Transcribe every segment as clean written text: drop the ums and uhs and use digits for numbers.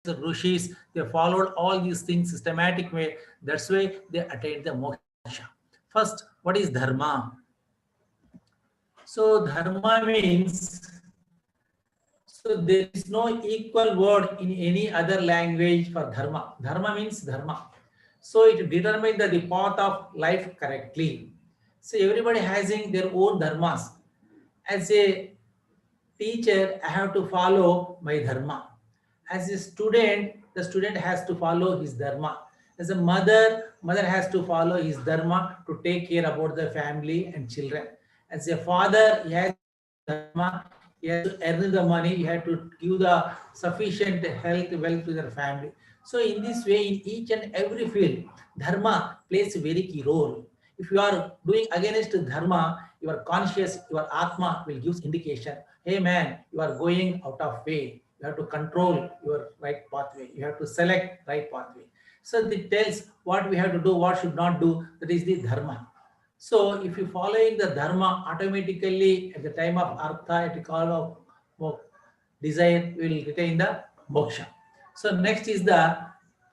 the rishis, they followed all these things systematic way. That's why they attained the moksha. First, what is dharma? So dharma means, so there is no equal word in any other language for dharma. Dharma means dharma. So it determines the path of life correctly. So everybody having their own dharmas. As a teacher, I have to follow my dharma. As a student, the student has to follow his dharma. As a mother has to follow his dharma to take care about the family and children. As a father, he has dharma, he has to earn the money, he has to give the sufficient health, wealth to their family. So in this way, in each and every field, dharma plays a very key role. If you are doing against dharma, your conscious, your atma will give indication. Hey man, you are going out of way. You have to control your right pathway. You have to select right pathway. So it tells what we have to do, what should not do. That is the dharma. So if you following the dharma, automatically at the time of artha, at the call of desire, we will retain the moksha. So next is the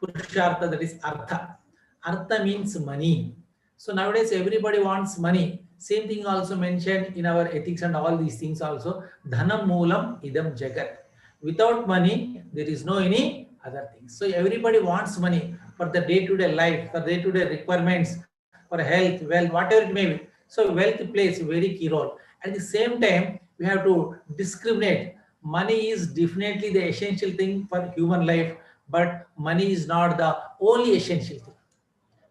purushartha, that is artha. Artha means money. So nowadays everybody wants money. Same thing also mentioned in our ethics and all these things also. Dhanam moolam idam jagat. Without money, there is no any other things. So everybody wants money for the day-to-day life, for day-to-day requirements, for health, wealth, whatever it may be. So wealth plays a very key role. At the same time, we have to discriminate. Money is definitely the essential thing for human life, but money is not the only essential thing.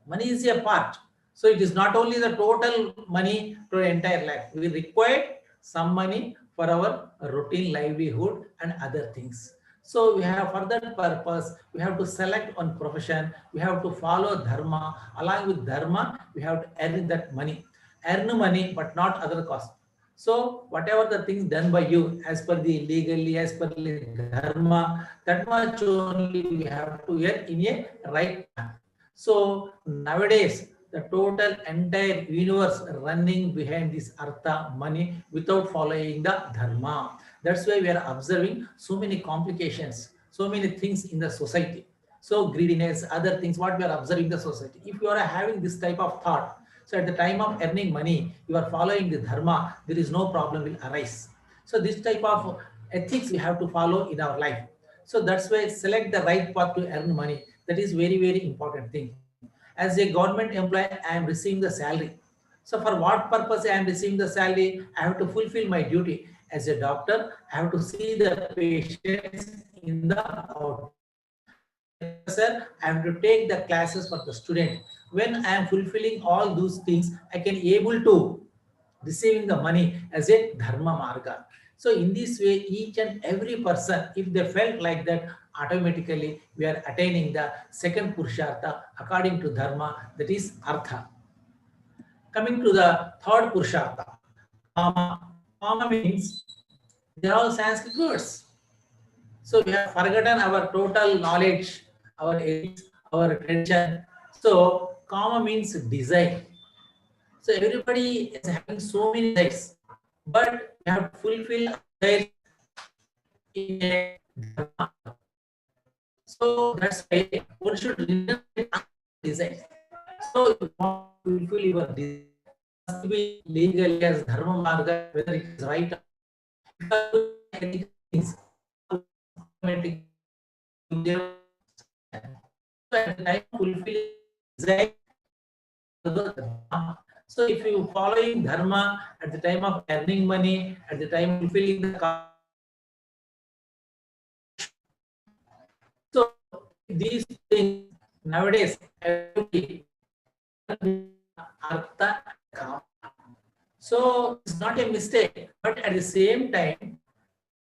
Money is a part. So it is not only the total money to the entire life. We require some money for our routine livelihood and other things. So we have for that purpose, we have to select one profession, we have to follow dharma. Along with dharma, we have to earn that money. Earn money, but not other cost. So whatever the things done by you as per the legally, as per the dharma, that much only we have to earn in a right path. So nowadays, the total entire universe running behind this artha money without following the dharma. That's why we are observing so many complications, so many things in the society. So greediness, other things, what we are observing the society. If you are having this type of thought, so at the time of earning money, you are following the dharma, there is no problem will arise. So this type of ethics we have to follow in our life. So that's why select the right path to earn money. That is very, very important thing. As a government employee, I am receiving the salary. So for what purpose I am receiving the salary? I have to fulfill my duty. As a doctor, I have to see the patients in the outpatient. As a professor, I have to take the classes for the student. When I am fulfilling all those things, I can able to receiving the money as a dharma marga. So in this way, each and every person, if they felt like that, automatically we are attaining the second purushartha according to dharma, that is artha. Coming to the third purushartha, kama. Kama means they are all Sanskrit words. So we have forgotten our total knowledge, our ethics, our tradition. So kama means desire. So everybody is having so many desires, but we have to fulfill our desires in a dharma. So that's why one should renunciate unnecessary desires. So if you want to fulfill your desire, it must be legally as dharma marga, whether it is right or wrong. If you are doing ethical things, so automatically you will give satisfaction. So at the time of fulfilling your desire, you have to follow the dharma. So if you following dharma at the time of earning money, at the time of fulfilling the karma, automatically you will get the moksha. So if these things nowadays everybody artha and kama. So it's not a mistake, but at the same time,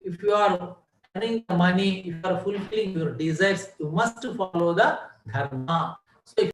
if you are earning the money, if you are fulfilling your desires, you must follow the dharma. So if you are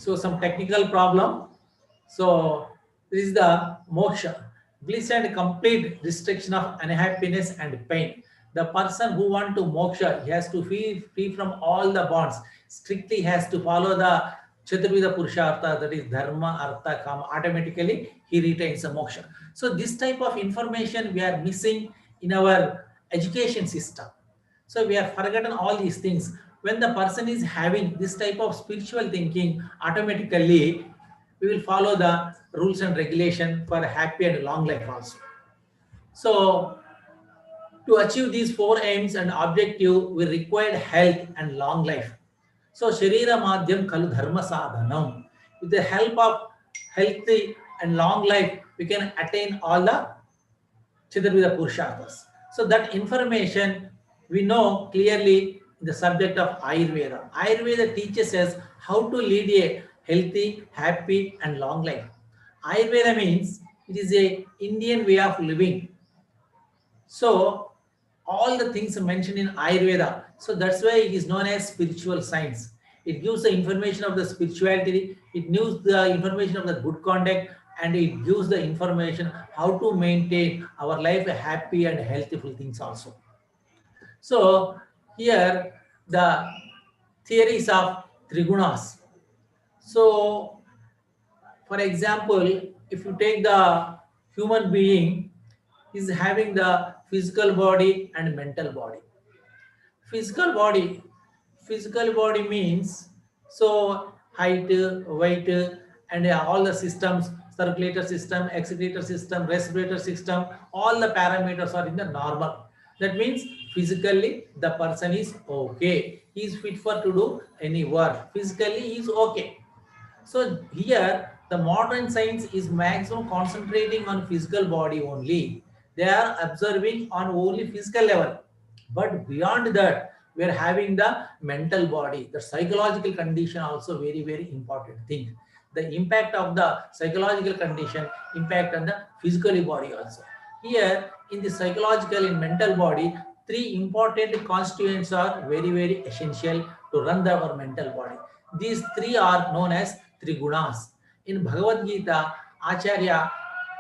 So some technical problem. So this is the moksha, bliss and complete restriction of unhappiness and pain. The person who want to moksha, he has to feel free from all the bonds. Strictly has to follow the Chaturvida Purushartha, that is Dharma, Artha, Kama. Automatically he retains the moksha. So this type of information we are missing in our education system. So we have forgotten all these things. When the person is having this type of spiritual thinking, automatically we will follow the rules and regulation for a happy and long life also. So to achieve these four aims and objective, we require health and long life. So Sharira Madhyam Kalu Dharma Sadhanam. With the help of healthy and long life, we can attain all the Chidarvida Purusharthas. So that information we know clearly in the subject of Ayurveda. Ayurveda teaches us how to lead a healthy, happy and long life. Ayurveda means it is a Indian way of living. So all the things mentioned in Ayurveda, so that's why it is known as spiritual science. It gives the information of the spirituality, it gives the information of the good conduct, and it gives the information how to maintain our life a happy and healthful things also. So here the theories of trigunas. So for example, if you take the human being is having the physical body and mental body. Physical body, physical body means so height, weight, and all the systems, circulator system, excretor system, respirator system, all the parameters are in the normal. That means physically the person is okay. He is fit for to do any work. Physically he is okay. So here the modern science is maximum concentrating on physical body only. They are observing on only physical level. But beyond that, we are having the mental body, the psychological condition also very, very important thing. The impact of the psychological condition impact on the physical body also. Here in the psychological and mental body, three important constituents are very, very essential to run our mental body. These three are known as Trigunas. In Bhagavad Gita, Acharya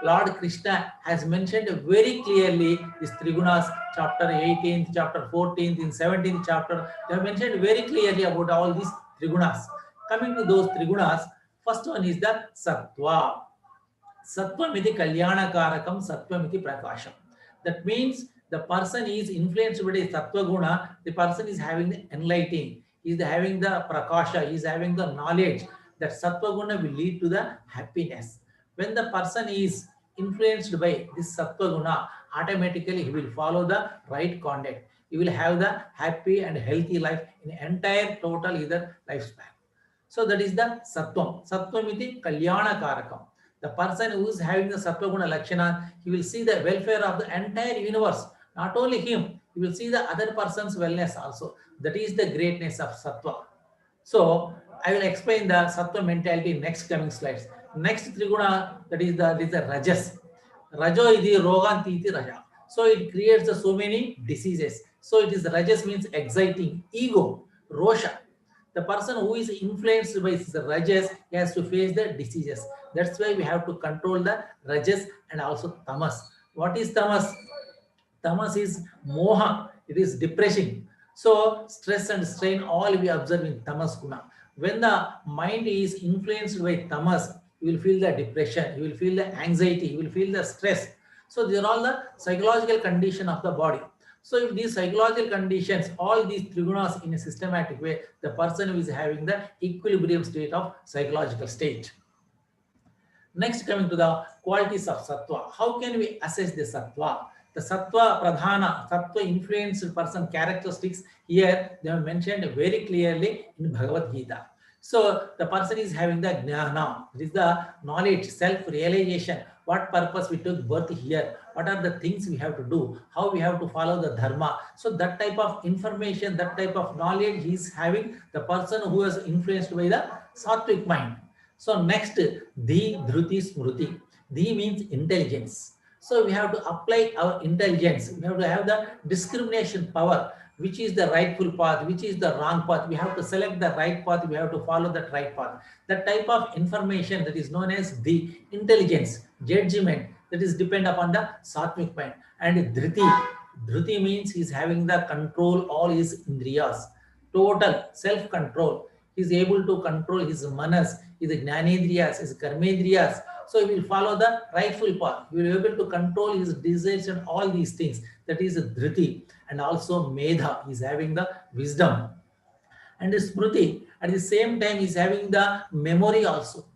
Lord Krishna has mentioned very clearly these Trigunas, chapter 18th, chapter 14th, in 17th chapter. They have mentioned very clearly about all these Trigunas. Coming to those Trigunas, first one is the Sattva. Sattvam-iti kalyana-karakam, sattvam-iti prakasham. That means the person is influenced by the sattva guna, the person is having the enlightening, is having the prakasha, is having the knowledge. That sattva guna will lead to the happiness. When the person is influenced by this sattva guna, automatically he will follow the right conduct. He will have the happy and healthy life in entire total either lifespan. So that is the sattvam. Sattvam iti kalyana karakam. The person who is having the sattva guna lakshana, he will see the welfare of the entire universe. Not only him, he will see the other person's wellness also. That is the greatness of sattva. So I will explain the sattva mentality in next coming slides. Next triguna, that is the rajas. Rajo is the rogantiti raja. So it creates so many diseases. So it is rajas means exciting, ego, rosha. The person who is influenced by the rajas has to face the diseases. That's why we have to control the rajas and also tamas. What is tamas? Tamas is moha. It is depression. So stress and strain all we observe in tamas guna. When the mind is influenced by tamas, you will feel the depression, you will feel the anxiety, you will feel the stress. So these are all the psychological condition of the body. So if these psychological conditions, all these trigunas in a systematic way, the person who is having the equilibrium state of psychological state. Next, coming to the qualities of sattva. How can we assess the sattva? The sattva pradhana, sattva influenced person characteristics here they have mentioned very clearly in Bhagavad Gita. So the person is having the jnana, it is the knowledge, self-realization, what purpose we took birth here, what are the things we have to do, how we have to follow the dharma. So that type of information, that type of knowledge he is having, the person who is influenced by the sattvic mind. So next, Dhi Dhruti Smruti. Dhi means intelligence. So we have to apply our intelligence. We have to have the discrimination power. which is the rightful path, which is the wrong path. We have to select the right path, we have to follow that right path. The type of information that is known as the intelligence, judgment, that is depend upon the sattvic mind. And dhriti means he's having the control all his indriyas, total self control. He's able to control his manas, his gnanendriyas, his karmendriyas. So he will follow the rightful path. He will be able to control his desires and all these things. That is dhriti. And also medha, he's having the wisdom. And smruti, at the same time, he's having the memory also.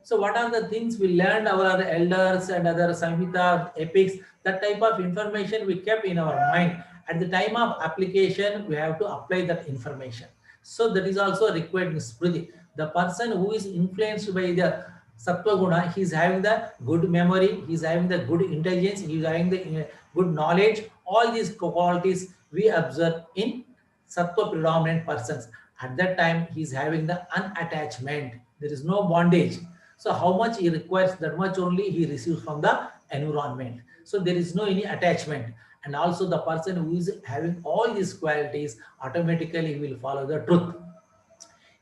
So what are the things we learned our elders and other Samhita, epics, that type of information we kept in our mind. At the time of application, we have to apply that information. So that is also required in Smriti. The person who is influenced by the Sattva Guna, he is having the good memory, he is having the good intelligence, he is having the good knowledge. All these qualities we observe in Sattva predominant persons. At that time, he is having the unattachment. There is no bondage. So how much he requires, that much only he receives from the environment. So there is no any attachment. And also the person who is having all these qualities, automatically will follow the truth.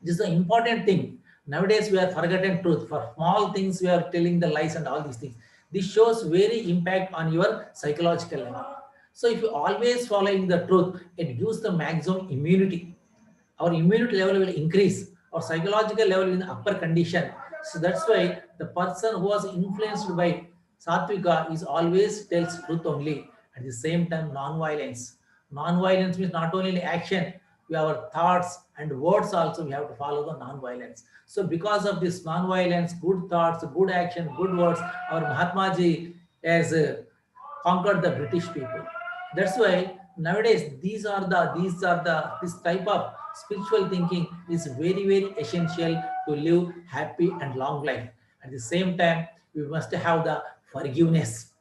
This is the important thing. Nowadays we are forgetting truth. For small things we are telling the lies and all these things. This shows very impact on your psychological level. So if you always following the truth, it gives the maximum immunity. Our immunity level will increase, our psychological level in the upper condition. So that's why the person who was influenced by Satvika is always tells truth only. At the same time, non-violence. Non-violence means not only in action, we have our thoughts and words also we have to follow the non-violence. So because of this non-violence, good thoughts, good action, good words, our Mahatma Ji has conquered the British people. That's why nowadays this type of spiritual thinking is very essential to live happy and long life. At the same time, we must have the forgiveness.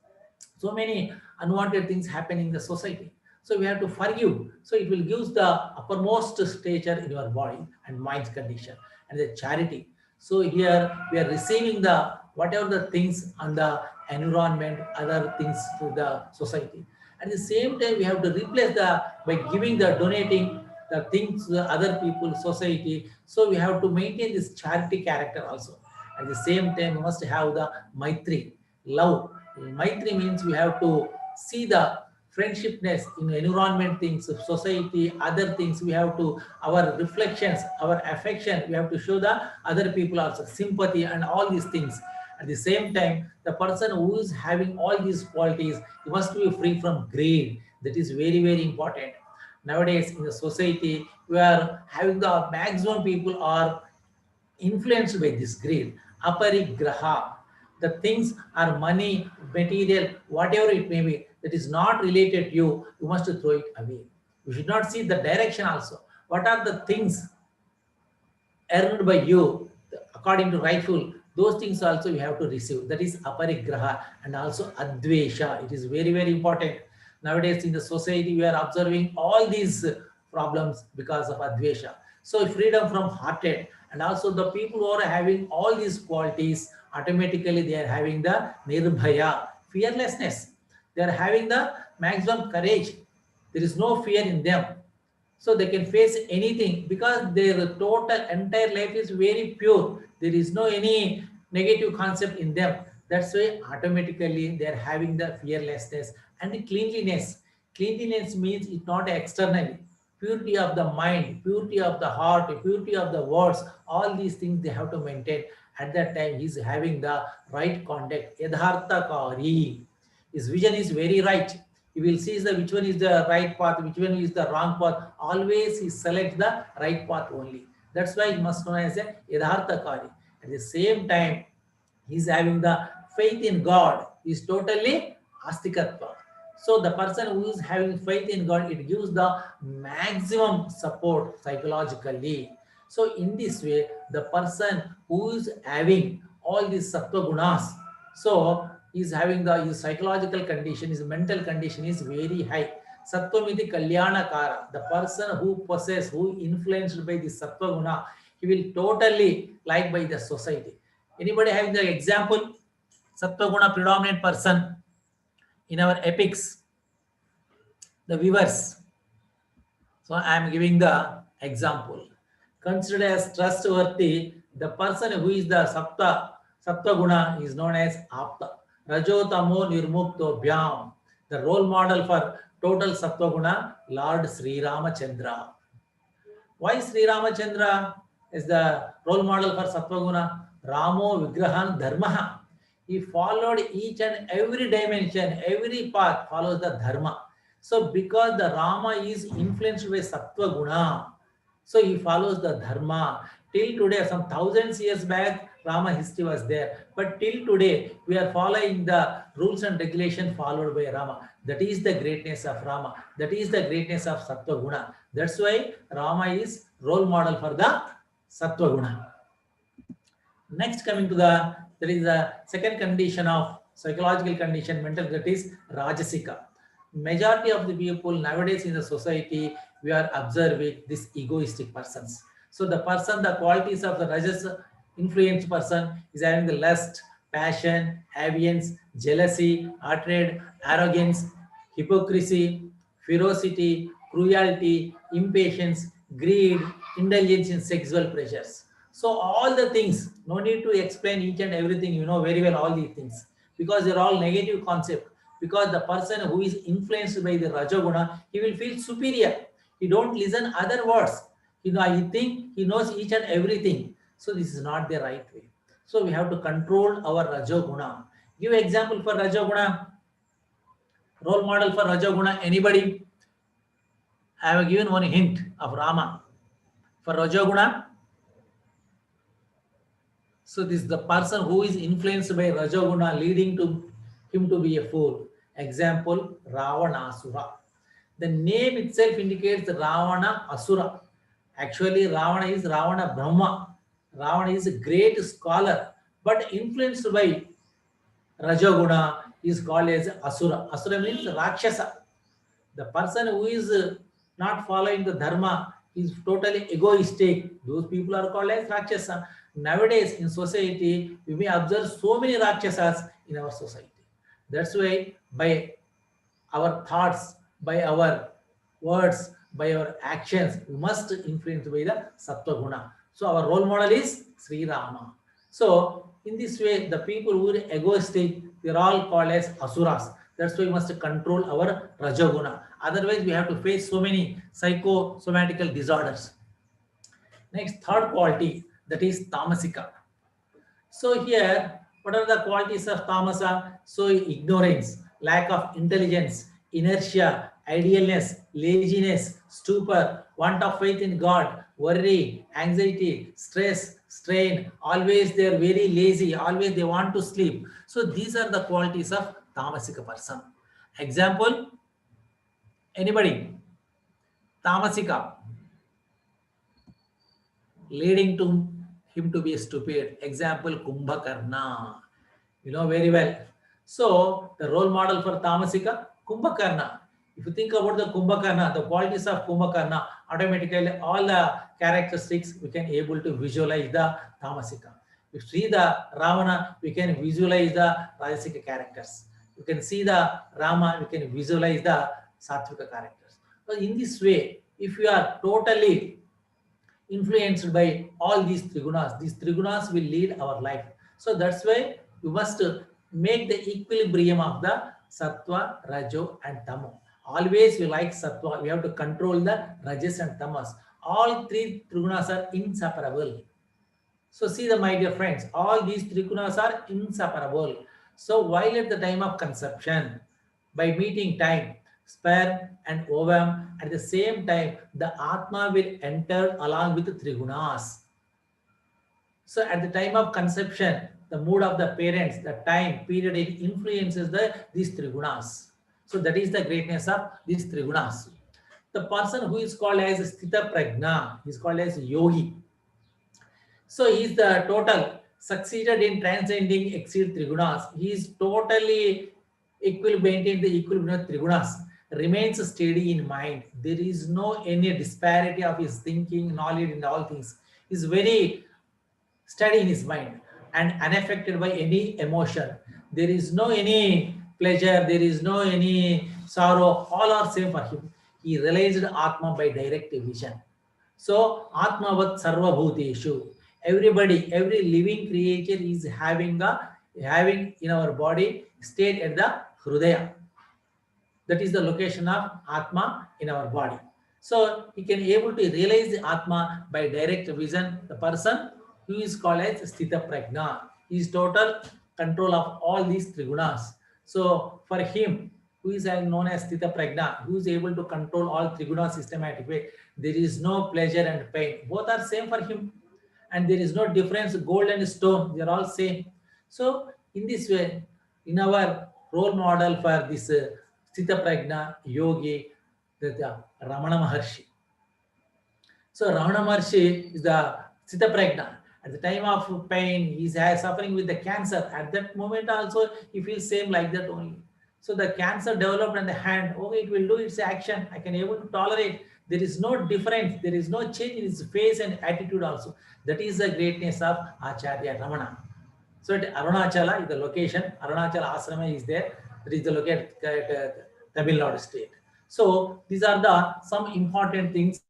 So many unwanted things happen in the society, so we have to forgive. So it will give the uppermost stature in your body and mind's condition. And the charity, so here we are receiving the whatever the things on the environment, other things to the society. At the same time, we have to replace the by giving the donating the things to the other people, society. So we have to maintain this charity character also. At the same time, we must have the maitri, love. Maitri means we have to see the friendshipness in environment things, society, other things. We have to our reflections, our affection. We have to show the other people also sympathy and all these things. At the same time, the person who is having all these qualities, he must be free from greed. That is very important. Nowadays in the society, we are having the maximum people are influenced by this greed. Aparigraha. The things are money, material, whatever it may be, that is not related to you, you must throw it away. You should not see the direction also. What are the things earned by you according to rightful, those things also you have to receive. That is aparigraha. And also advesha, it is very important. Nowadays in the society we are observing all these problems because of advesha. So freedom from hatred. And also the people who are having all these qualities, automatically they are having the nirbhaya, fearlessness. They are having the maximum courage. There is no fear in them, so they can face anything because their total entire life is very pure. There is no any negative concept in them. That's why automatically they are having the fearlessness. And the cleanliness. Cleanliness means it's not externally. Purity of the mind, purity of the heart, purity of the words, all these things they have to maintain. At that time he's having the right conduct, yadhartha kari. His vision is very right. He will see the which one is the right path, which one is the wrong path. Always he selects the right path only. That's why he must known as a yadhartakari. At the same time, he is having the faith in God. He is totally astikatva. So the person who is having faith in God, it gives the maximum support psychologically. So in this way, the person who is having all these sattva gunas, so is having the his psychological condition, his mental condition is very high. Sattvamiti Kalyana Kara, the person who possess, who influenced by the sattva guna, he will totally liked by the society. Anybody having the example? Sattva guna predominant person in our epics, the viewers. So I am giving the example. Considered as trustworthy, the person who is the Sapta Guna is known as Apta. Rajo Tamo Nirmukto Bhyam. The role model for total Sattva Guna, Lord Sri Ramachandra. Why Sri Ramachandra is the role model for Sattva Guna? Ramo Vigrahan Dharmaha. He followed each and every dimension, every path follows the Dharma. So because the Rama is influenced by Sattva Guna, so he follows the Dharma. Till today, some thousands years back, Rama history was there. But till today, we are following the rules and regulation followed by Rama. That is the greatness of Rama. That is the greatness of Sattva Guna. That's why Rama is role model for the Sattva Guna. Next, coming to there is a second condition of psychological condition, mental, that is Rajasika. Majority of the people nowadays in the society, we are observing this egoistic persons. So the person, the qualities of the Rajas influenced person is having the lust, passion, avarice, jealousy, hatred, arrogance, hypocrisy, ferocity, cruelty, impatience, greed, indulgence in sexual pleasures. So all the things, no need to explain each and everything, you know very well all these things, because they're all negative concept. Because the person who is influenced by the Rajaguna, he will feel superior. He don't listen other words. He think he knows each and everything. So this is not the right way. So we have to control our Rajaguna. Give example for Rajaguna. Role model for Rajaguna. Anybody? I have given one hint of Rama. For Rajaguna, so this is the person who is influenced by Rajaguna, leading to him to be a fool. Example, Ravanasura. The name itself indicates Ravana Asura. Actually, Ravana is Ravana Brahma. Ravana is a great scholar, but influenced by Rajaguna is called as Asura. Asura means Rakshasa. The person who is not following the Dharma is totally egoistic. Those people are called as Rakshasa. Nowadays in society, we may observe so many Rakshasas in our society. That's why by our thoughts, by our words, by our actions, we must influence by the Sattva Guna. So our role model is Sri Rama. So in this way, the people who are egoistic, they are all called as Asuras. That's why we must control our Rajaguna. Otherwise, we have to face so many psychosomatical disorders. Next, third quality, that is Tamasika. So here, what are the qualities of Tamasa? So ignorance, lack of intelligence, inertia, idealness, laziness, stupor, want of faith in God, worry, anxiety, stress, strain. Always they are very lazy. Always they want to sleep. So these are the qualities of Tamasika person. Example, anybody? Tamasika, leading to him to be stupid. Example, Kumbhakarna. You know very well. So the role model for Tamasika, Kumbhakarna. If you think about the Kumbhakarna, the qualities of Kumbhakarna, automatically all the characteristics we can able to visualize the Tamasika. If you see the Ravana, we can visualize the Rajasika characters. You can see the Rama, we can visualize the Sattvika characters. So in this way, if you are totally influenced by all these trigunas will lead our life. So that's why you must make the equilibrium of the Sattva, Rajo and Tamo. Always we like Sattva, we have to control the Rajas and Tamas. All three trigunas are inseparable. So see my dear friends, all these trigunas are inseparable. So while at the time of conception, by meeting time, sperm and ovum, at the same time, the Atma will enter along with the trigunas. So at the time of conception, the mood of the parents, the time period, it influences these trigunas. So that is the greatness of these trigunas. The person who is called as Sthita Prajna, he is called as Yogi. So he is the total succeeded in transcending exceed trigunas. He is totally maintained the equilibrium of trigunas, remains steady in mind. There is no any disparity of his thinking, knowledge, and all things. He is very steady in his mind and unaffected by any emotion. There is no any pleasure, there is no any sorrow, all are same for him. He realized Atma by direct vision. So Atmavat Sarva Bhuteshu. Everybody, every living creature is having in our body stayed at the Hrudaya. That is the location of Atma in our body. So he can able to realize the Atma by direct vision. The person who is called as Sthita Prajna is total control of all these trigunas. So for him, who is known as Sthita Prajna, who is able to control all triguna systematic way, there is no pleasure and pain. Both are same for him, and there is no difference. Gold and stone, they are all same. So in this way, in our role model for this Sthita Prajna yogi, the Ramana Maharshi. So Ramana Maharshi is the Sthita Prajna. At the time of pain, he is suffering with the cancer. At that moment also, he feels same like that only. So the cancer developed in the hand. Okay, it will do its action. I can able to tolerate. There is no difference. There is no change in his face and attitude also. That is the greatness of Acharya Ramana. So at Arunachala is the location. Arunachala Asrama is there. That is the location at Tamil Nadu state. So these are the some important things.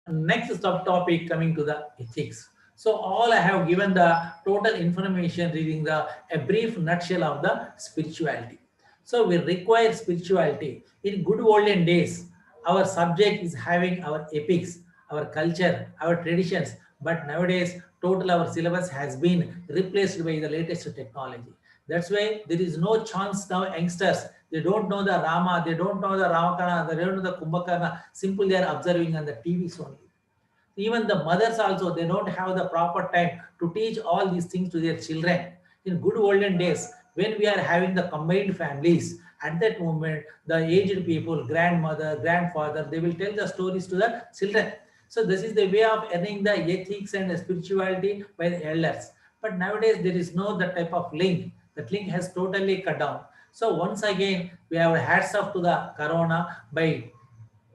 Next subtopic coming to the ethics. So all I have given the total information reading a brief nutshell of the spirituality. So we require spirituality. In good olden days, our subject is having our epics, our culture, our traditions. But nowadays, total our syllabus has been replaced by the latest technology. That's why there is no chance now youngsters. They don't know the Rama, they don't know the Ramakana, they don't know the Kumbhakarna. Simply they are observing on the TVs only. Even the mothers also, they don't have the proper time to teach all these things to their children. In good olden days, when we are having the combined families, at that moment, the aged people, grandmother, grandfather, they will tell the stories to the children. So this is the way of earning the ethics and the spirituality by the elders. But nowadays, there is no that type of link. That link has totally cut down. So once again, we have hats off to the corona by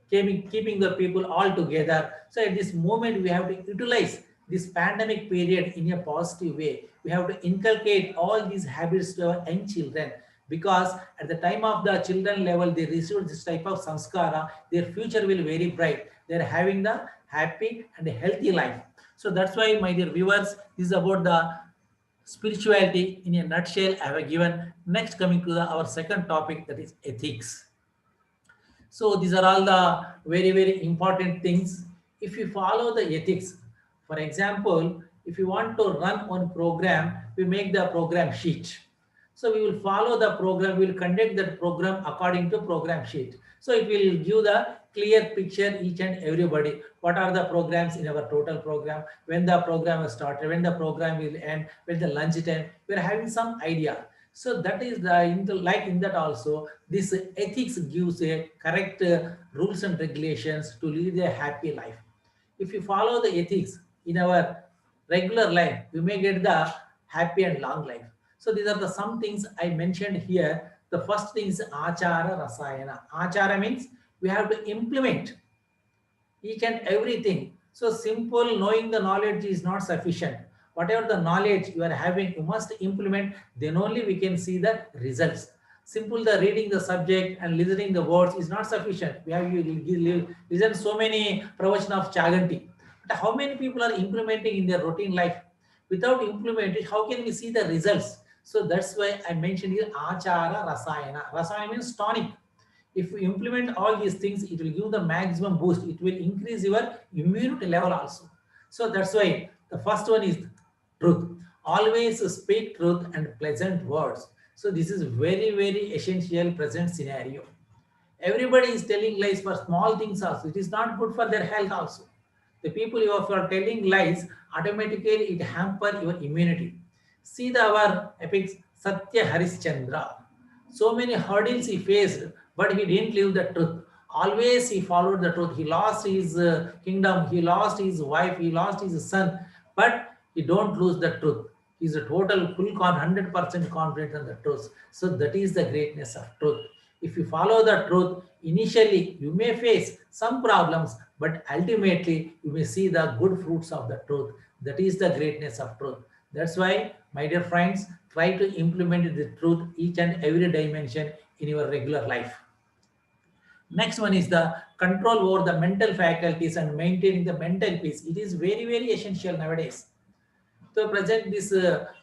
keeping the people all together. So at this moment, we have to utilize this pandemic period in a positive way. We have to inculcate all these habits to our young children, because at the time of the children level, they receive this type of sanskara, their future will be very bright. They're having the happy and healthy life. So that's why, my dear viewers, this is about the spirituality in a nutshell I have given. Next, coming to our second topic, that is ethics. So these are all the very, very important things. If you follow the ethics, for example, if you want to run one program, we make the program sheet. So we will follow the program, we will conduct the program according to program sheet. So it will give the clear picture each and everybody. What are the programs in our total program, when the program is started, when the program will end, when the lunch time, we are having some idea. So that is like in that also, this ethics gives a correct rules and regulations to lead a happy life. If you follow the ethics in our regular life, we may get the happy and long life. So these are the some things I mentioned here. The first thing is achara rasayana. Achara means we have to implement each and everything. So simple knowing the knowledge is not sufficient. Whatever the knowledge you are having, you must implement, then only we can see the results. Simple the reading the subject and listening the words is not sufficient. We have you listen so many pravachan of Chaganti. But how many people are implementing in their routine life? Without implementing, how can we see the results? So that's why I mentioned here achara rasayana. Rasayana means tonic. If you implement all these things, it will give the maximum boost. It will increase your immunity level also. So that's why the first one is truth. Always speak truth and pleasant words. So this is very, very essential present scenario. Everybody is telling lies for small things also. It is not good for their health also. The people who are telling lies, automatically it hamper your immunity. See our epics Satya Harishchandra. So many hurdles he faced, but he didn't live the truth. Always he followed the truth. He lost his kingdom, he lost his wife, he lost his son, but he don't lose the truth. He's a total full 100% confident in the truth. So that is the greatness of truth. If you follow the truth, initially you may face some problems, but ultimately you may see the good fruits of the truth. That is the greatness of truth. That's why, my dear friends, try to implement the truth each and every dimension in your regular life. Next one is the control over the mental faculties and maintaining the mental peace. It is very, very essential nowadays. So present this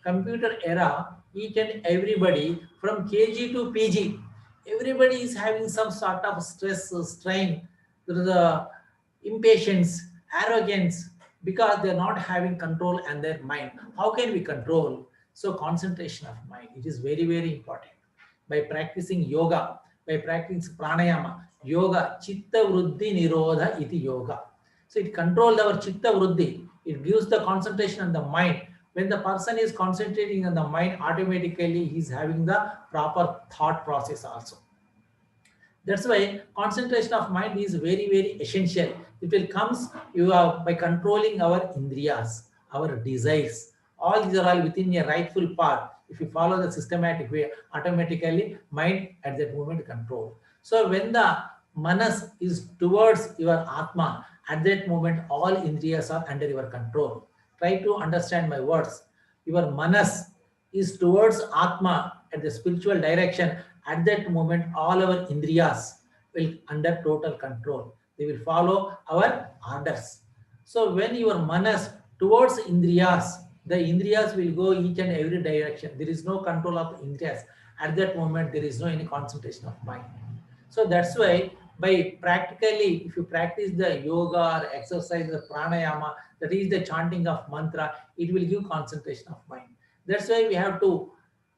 computer era, each and everybody from KG to PG, everybody is having some sort of stress, strain, there is a impatience, arrogance, because they are not having control and their mind. How can we control? So concentration of mind, it is very, very important. By practicing yoga, by practicing pranayama, yoga, chitta vruddhi nirodha iti yoga. So it controls our chitta vruddhi. It gives the concentration on the mind. When the person is concentrating on the mind, automatically he is having the proper thought process also. That's why concentration of mind is very, very essential. It will comes you are by controlling our indriyas, our desires. All these are all within a rightful path. If you follow the systematic way, automatically mind at that moment control. So when the manas is towards your atma, at that moment all indriyas are under your control. Try to understand my words. Your manas is towards atma at the spiritual direction. At that moment all our indriyas will under total control. They will follow our orders. So when your manas towards indriyas, the indriyas will go each and every direction. There is no control of the indriyas. At that moment there is no any concentration of mind. So that's why by practically, if you practice the yoga or exercise, the pranayama, that is the chanting of mantra, it will give concentration of mind. That's why we have to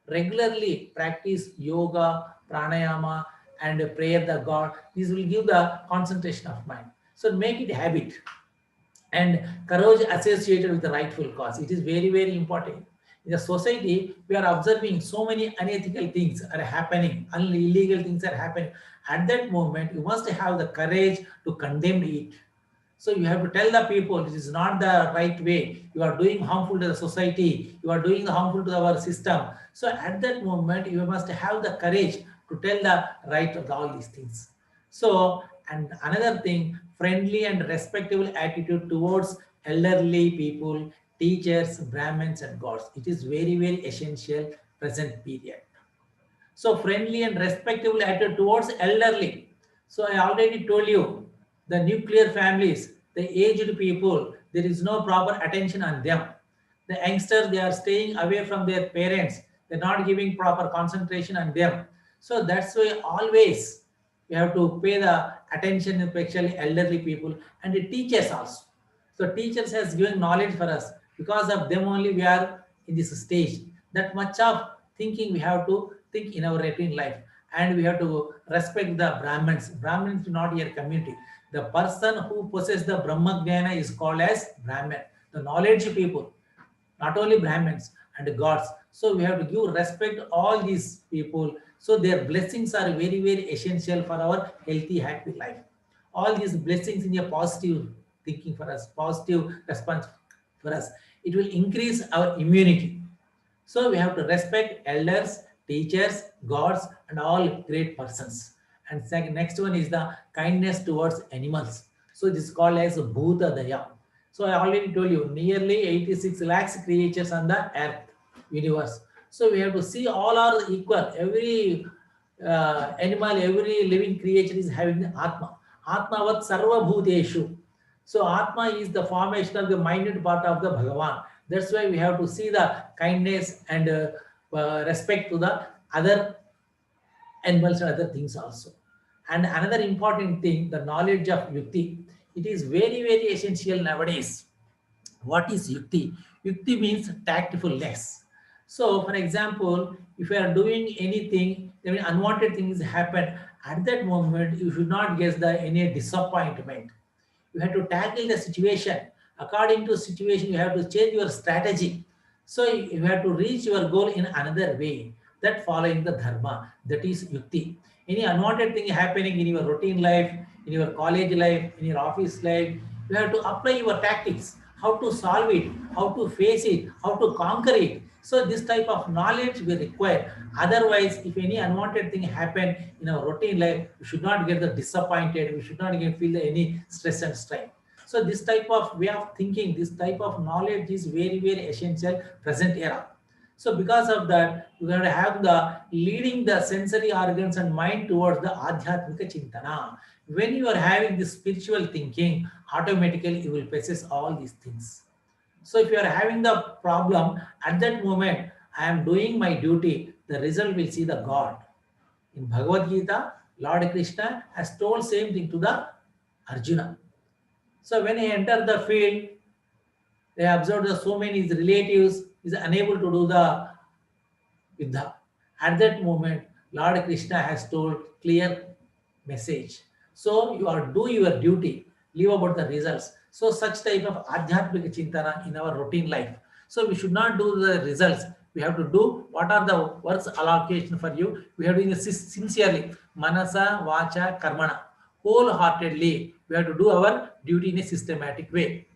regularly practice yoga, pranayama, and prayer the God. This will give the concentration of mind. So make it habit and courage associated with the rightful cause. It is very, very important. In the society, we are observing so many unethical things are happening, illegal things are happening. At that moment, you must have the courage to condemn it. So you have to tell the people this is not the right way. You are doing harmful to the society. You are doing the harmful to our system. So at that moment, you must have the courage to tell the right of all these things. So, and another thing, friendly and respectful attitude towards elderly people, teachers, Brahmins, and gods. It is very, very essential present period. So friendly and respectful attitude towards elderly. So I already told you the nuclear families, the aged people, there is no proper attention on them. The youngsters, they are staying away from their parents. They're not giving proper concentration on them. So that's why always we have to pay the attention, especially elderly people and the teachers also. So teachers has given knowledge for us. Because of them only we are in this stage. That much of thinking we have to think in our routine life. And we have to respect the Brahmins. Brahmins is not your community. The person who possesses the Brahma Jnana is called as Brahmin. The knowledge people, not only Brahmins and gods. So we have to give respect to all these people. So their blessings are very, very essential for our healthy, happy life. All these blessings in a positive thinking for us, positive response for us. It will increase our immunity. So we have to respect elders, teachers, gods, and all great persons. And second, next one is the kindness towards animals. So this is called as Bhuta Daya. So I already told you, nearly 86 lakhs creatures on the earth universe. So we have to see all are equal. Every animal, every living creature is having the Atma. Atmavat Sarva Bhuteshu. So Atma is the formation of the minute part of the Bhagavan. That's why we have to see the kindness and respect to the other animals and other things also. And another important thing, the knowledge of Yukti. It is very, very essential nowadays. What is Yukti? Yukti means tactfulness. So, for example, if you are doing anything, when unwanted things happen, at that moment you should not get the any disappointment. You have to tackle the situation. According to situation, you have to change your strategy. So you have to reach your goal in another way. That following the dharma, that is yukti. Any unwanted thing happening in your routine life, in your college life, in your office life, you have to apply your tactics, how to solve it, how to face it, how to conquer it. So this type of knowledge we require. Otherwise, if any unwanted thing happen in our routine life, we should not get the disappointed. We should not get feel any stress and strain. So this type of way of thinking, this type of knowledge is very, very essential present era. So because of that, you have to have the leading the sensory organs and mind towards the adhyatmika chintana. When you are having this spiritual thinking, automatically you will possess all these things. So if you are having the problem at that moment, I am doing my duty, the result will see the God. In Bhagavad Gita, Lord Krishna has told same thing to the Arjuna. So when he entered the field, they observed that so many his relatives is unable to do the Yuddha. At that moment, Lord Krishna has told clear message. So you are do your duty, leave about the results. So such type of adhyatmika chintana in our routine life. So we should not do the results. We have to do what are the works allocation for you. We have to do it sincerely. Manasa, vacha, karmana. Wholeheartedly, we have to do our duty in a systematic way.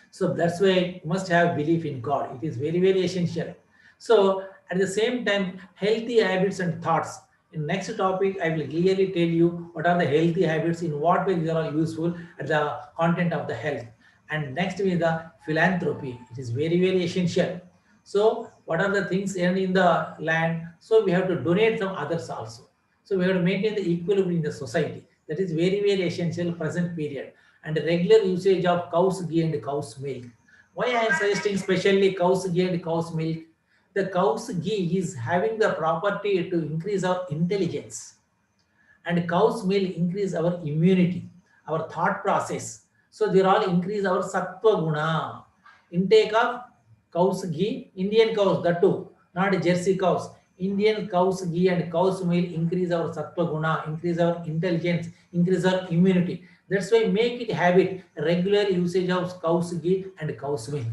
So that's why you must have belief in God. It is very, very essential. So at the same time, healthy habits and thoughts. In next topic, I will clearly tell you what are the healthy habits, in what way they are useful, at the content of the health. And next is the philanthropy. It is very, very essential. So what are the things earned in the land? So we have to donate some others also. So we have to maintain the equilibrium in the society. That is very, very essential present period. And regular usage of cow's ghee and cow's milk. Why I am suggesting especially cow's ghee and cow's milk? The cow's ghee is having the property to increase our intelligence, and cow's milk increase our immunity, our thought process. So they all increase our sattva guna. Intake of cow's ghee, Indian cows, that too, not Jersey cows. Indian cow's ghee and cow's milk increase our sattva guna, increase our intelligence, increase our immunity. That's why make it habit, regular usage of cow's ghee and cow's milk.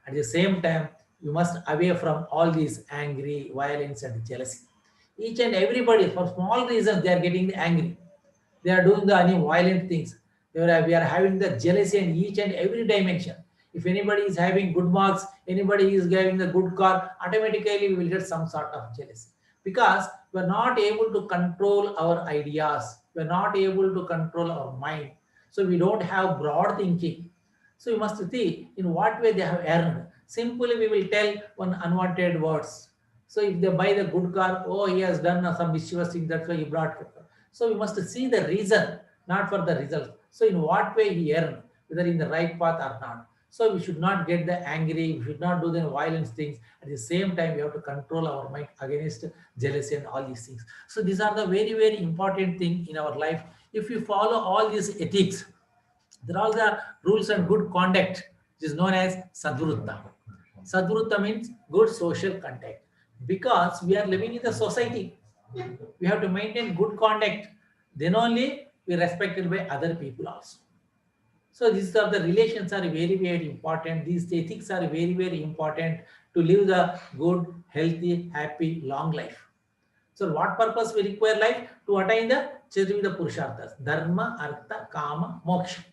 At the same time, you must away from all these angry, violence, and jealousy. Each and everybody, for small reasons, they are getting angry. They are doing the any violent things. We are having the jealousy in each and every dimension. If anybody is having good marks, anybody is having a good car, automatically we will get some sort of jealousy. Because we are not able to control our ideas. We are not able to control our mind. So we don't have broad thinking. So you must see in what way they have earned. Simply we will tell one unwanted words. So if they buy the good car, oh, he has done some mischievous thing, that's why he brought. So we must see the reason, not for the result. So in what way he earned, whether in the right path or not. So we should not get the angry, we should not do the violent things. At the same time, we have to control our mind against jealousy and all these things. So these are the very, very important thing in our life. If we follow all these ethics, there are the rules and good conduct, which is known as Sadvrutta. Sadvrutta means good social conduct. Because we are living in the society, we have to maintain good conduct. Then only we are respected by other people also. So these are the relations are very, very important. These ethics are very, very important to live the good, healthy, happy, long life. So what purpose we require life? To attain the Chaturvida Purusharthas. Dharma, Artha, Kama, Moksha.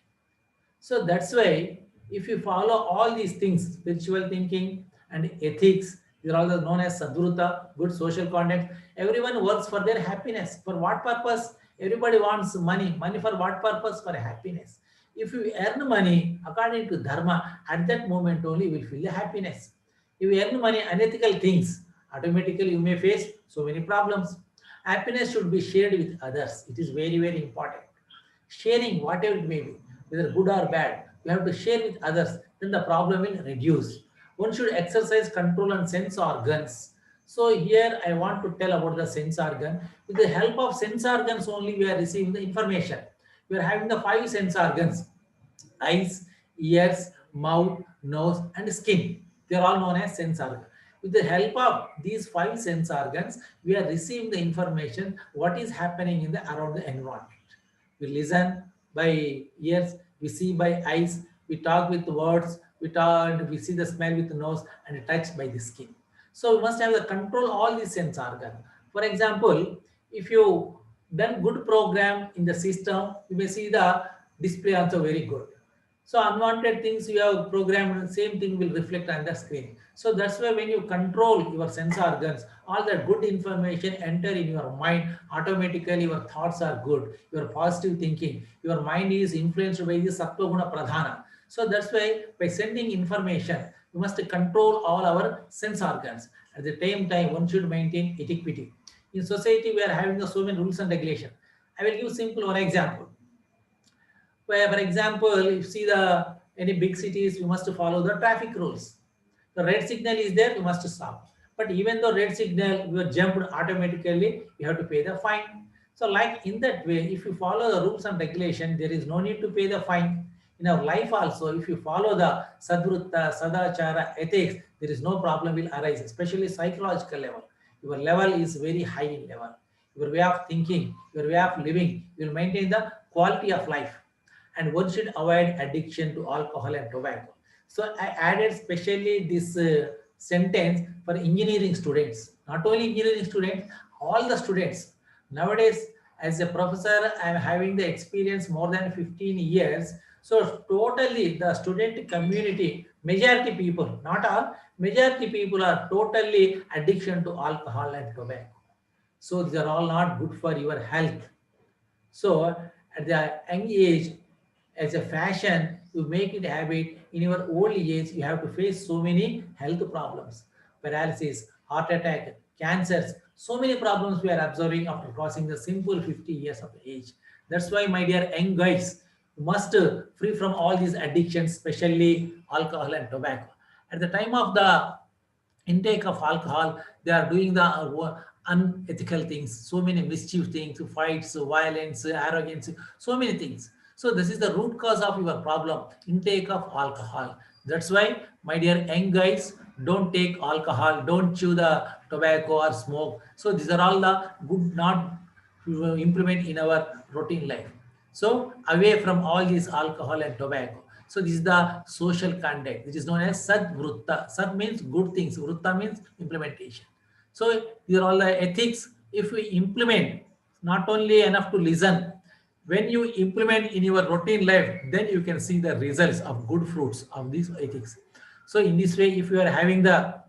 So that's why if you follow all these things, spiritual thinking and ethics, these are also known as sadhruta, good social conduct. Everyone works for their happiness. For what purpose? Everybody wants money. Money for what purpose? For happiness. If you earn money according to dharma, at that moment only you will feel the happiness. If you earn money unethical things, automatically you may face so many problems. Happiness should be shared with others. It is very, very important. Sharing whatever it may be, whether good or bad, we have to share with others, then the problem will reduce. One should exercise control on sense organs. So here I want to tell about the sense organ. With the help of sense organs only we are receiving the information. We are having the five sense organs: eyes, ears, mouth, nose, and skin. They are all known as sense organs. With the help of these five sense organs, we are receiving the information what is happening in the around the environment. We listen by ears, we see by eyes, we talk with words, we see the smell with the nose, and touch by the skin. So we must have the control all these sense organs. For example, if you done good program in the system, you may see the display also very good. So unwanted things you have programmed, same thing will reflect on the screen. So that's why when you control your sense organs, all the good information enter in your mind, automatically your thoughts are good, your positive thinking, your mind is influenced by the sattva guna pradhana. So that's why by sending information, We must control all our sense organs. At the same time, one should maintain equity. In society, we are having so many rules and regulations. I will give simple one example. Where, for example, if you see the any big cities, you must follow the traffic rules. The red signal is there, you must stop. But even though red signal, you are jumped automatically, you have to pay the fine. So, like in that way, if you follow the rules and regulation, there is no need to pay the fine. In our life also, if you follow the sadvrutta, sadachara, ethics, there is no problem will arise, especially psychological level. Your level is very high in level. Your way of thinking, your way of living, you will maintain the quality of life, and one should avoid addiction to alcohol and tobacco. So I added specially this sentence for engineering students, not only engineering students, all the students. Nowadays, as a professor, I am having the experience more than 15 years. So totally the student community, majority people, not all, majority people are totally addiction to alcohol and tobacco. So these are all not good for your health. So at the young age, as a fashion, you make it habit. In your old age, you have to face so many health problems, paralysis, heart attack, cancers. So many problems we are observing after crossing the simple 50 years of age. That's why, my dear young guys, you must free from all these addictions, especially alcohol and tobacco. At the time of the intake of alcohol, they are doing the unethical things, so many mischief things, fights, violence, arrogance, so many things. So this is the root cause of your problem, intake of alcohol. That's why, my dear young guys, don't take alcohol, don't chew the tobacco or smoke. So these are all the good not to implement in our routine life. So away from all this alcohol and tobacco. So this is the social conduct, which is known as sadvrutta. Sad means good things, vrutta means implementation. So these are all the ethics. If we implement, not only enough to listen, when you implement in your routine life, then you can see the results of good fruits of these ethics. So in this way, if you are having the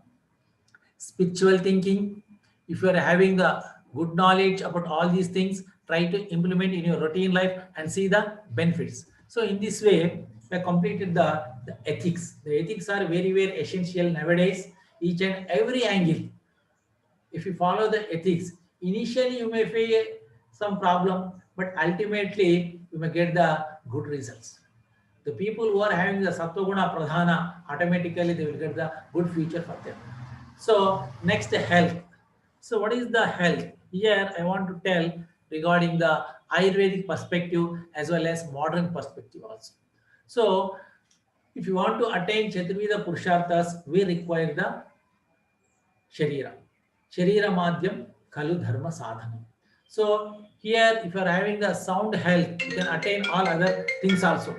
spiritual thinking, if you are having the good knowledge about all these things, try to implement in your routine life and see the benefits. So in this way, we have completed the ethics. The ethics are very, very essential nowadays, each and every angle. If you follow the ethics, initially you may face some problem, but ultimately you may get the good results. The people who are having the sattva-guna pradhana, automatically they will get the good future for them. So next, the health. So what is the health? Here I want to tell regarding the Ayurvedic perspective as well as modern perspective also. So if you want to attain Chaturveda Purusharthas, we require the Sharira. Sharira Madhyam Kalu Dharma Sadhanam. So here, if you are having the sound health, you can attain all other things also.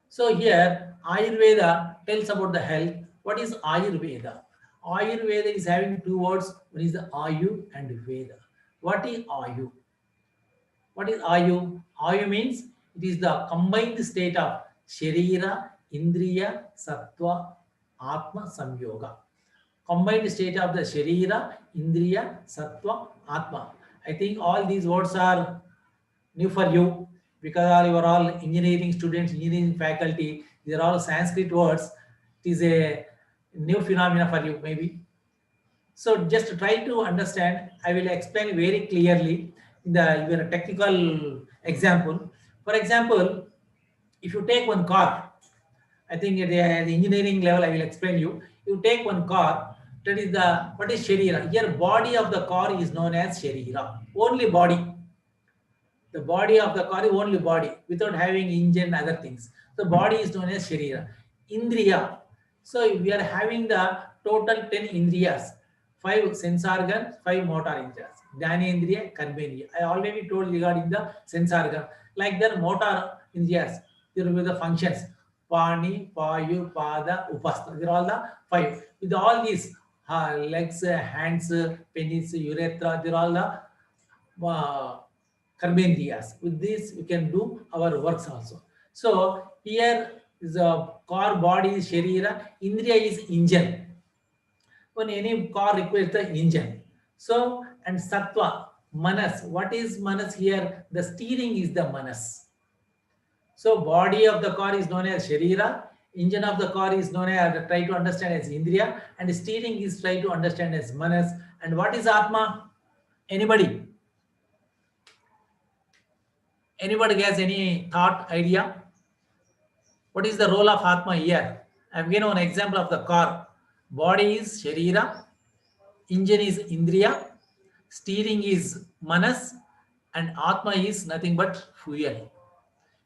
So here, Ayurveda tells about the health. What is Ayurveda? Ayurveda is having two words. One is the Ayu and Veda. What is Ayu? What is Ayu? Ayu means it is the combined state of Sharira, Indriya, Sattva, Atma, Samyoga. Combined state of the Sharira, Indriya, Sattva, Atma. I think all these words are new for you because you are all engineering students, engineering faculty. These are all Sanskrit words. It is a new phenomena for you, maybe. So just try to understand. I will explain very clearly in the even a technical example. For example, if you take one car, I think at the engineering level, I will explain you. You take one car, that is the, what is Sharira? Here, body of the car is known as Sharira. Only body. The body of the car is only body without having engine and other things. The body is known as Sharira. Indriya. So we are having the total 10 Indriyas. 5 sense organs, 5 motor Indriyas. Jnanendriya, Karmendriya. I already told regarding the sense organ. Like the motor Indriyas, there will be the functions. Pani, Payu, Pada, Upastha. These are all the 5. With all these legs, hands, penis, urethra, they are all the karmendriyas. With this, we can do our works also. So here is a car body is Sharira, Indriya is engine. When any car requires the engine. So, and Sattva, Manas. What is Manas here? The steering is the Manas. So body of the car is known as Sharira, Engine of the car is known as, try to understand as Indriya, and steering is try to understand as Manas. And what is Atma? Anybody? Anybody has any thought, idea? What is the role of Atma here? I have given an example of the car. Body is Sharira, engine is Indriya, steering is Manas, and Atma is nothing but fuel.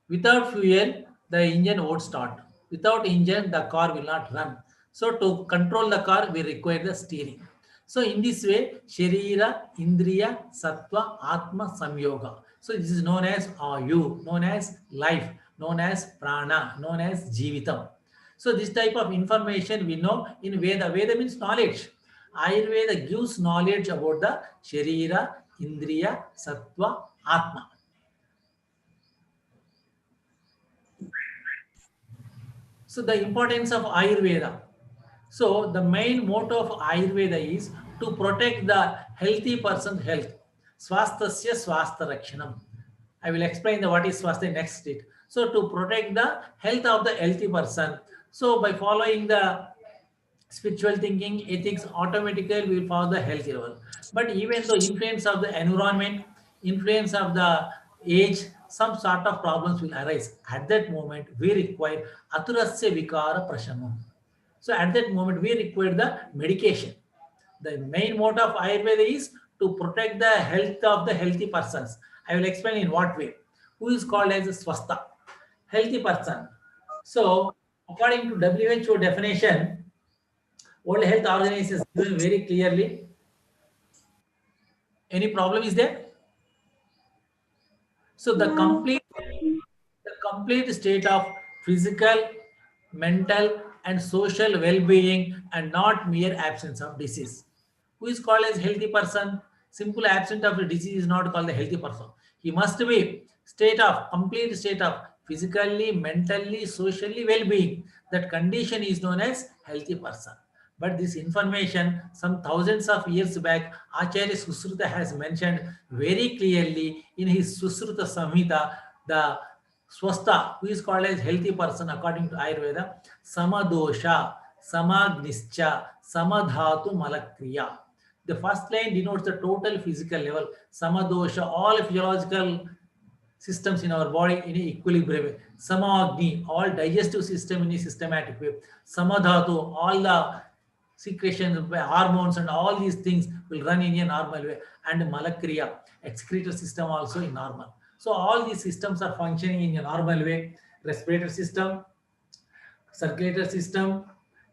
Without fuel, the engine won't start. Without engine, the car will not run. So to control the car, we require the steering. So in this way, Sharira, Indriya, Sattva, Atma, Samyoga. So this is known as Ayu, known as life, known as Prana, known as Jivitam. So this type of information we know in Veda. Veda means knowledge. Ayurveda gives knowledge about the Sharira, Indriya, Sattva, Atma. So the importance of Ayurveda. So the main motto of Ayurveda is to protect the healthy person's health. Swasthasya swastha rakshanam. I will explain the what is swasthya next it. So to protect the health of the healthy person. So by following the spiritual thinking, ethics, automatically we will follow the healthy level. But even though influence of the environment, influence of the age, some sort of problems will arise. At that moment, we require aturasya vikara prashanam. So at that moment, we require the medication. The main motto of Ayurveda is to protect the health of the healthy persons. I will explain in what way. Who is called as a swastha? Healthy person. So according to WHO definition, World Health Organization is given very clearly. Any problem is there? So the complete state of physical, mental, and social well-being, and not mere absence of disease. Who is called as healthy person? Simple absence of a disease is not called a healthy person. He must be complete state of physically, mentally, socially well-being. That condition is known as healthy person. But this information, some thousands of years back, Acharya Susruta has mentioned very clearly in his Susruta Samhita, the Swastha, who is called as healthy person according to Ayurveda, Samadosha, Samagnischa, Samadhatu Malakriya. The first line denotes the total physical level. Samadosha, all physiological systems in our body in equilibrium. Samagni, all digestive system in a systematic way. Samadhatu, all the secretions, hormones, and all these things will run in a normal way. And Malakriya, excretory system also in normal. So all these systems are functioning in a normal way. Respiratory system, circulatory system,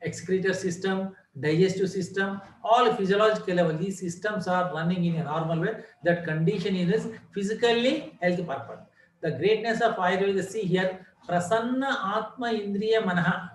excretory system, digestive system, all physiological level. These systems are running in a normal way. That condition is physically healthy purpose. The greatness of Ayurveda, see here, prasanna atma indriya manaha.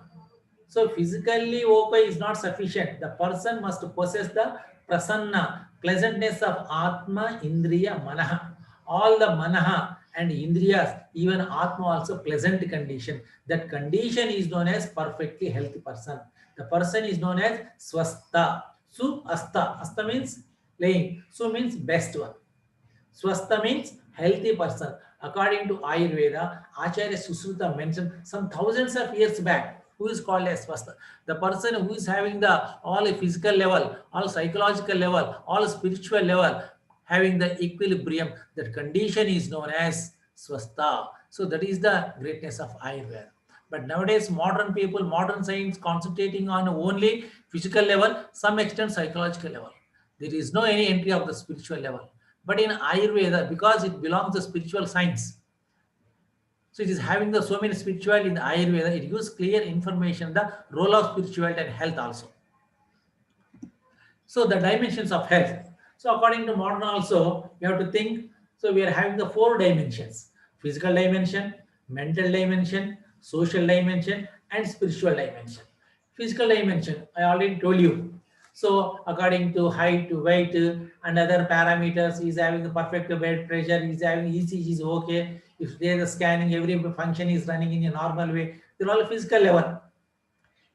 So physically okay is not sufficient. The person must possess the prasanna, pleasantness of atma, indriya, manaha. All the manaha and indriyas, even atma also pleasant condition. That condition is known as perfectly healthy person. The person is known as swastha. Su asta. Asta means laying. Su means best one. Swastha means healthy person. According to Ayurveda, Acharya Susruta mentioned some thousands of years back, who is called as Swastha. The person who is having the all physical level, all psychological level, all spiritual level, having the equilibrium, that condition is known as Swastha. So that is the greatness of Ayurveda. But nowadays, modern people, modern science concentrating on only physical level, some extent psychological level. There is no any entry of the spiritual level. But in Ayurveda, because it belongs to spiritual science, so it is having the so many spiritual in the Ayurveda, it gives clear information, the role of spirituality and health also. So the dimensions of health. So according to modern also, you have to think. So we are having the four dimensions: physical dimension, mental dimension, social dimension, and spiritual dimension. Physical dimension, I already told you. So according to height, weight, and other parameters, is having the perfect blood pressure, is having ECG is okay. If there is scanning, every function is running in a normal way. They're all physical level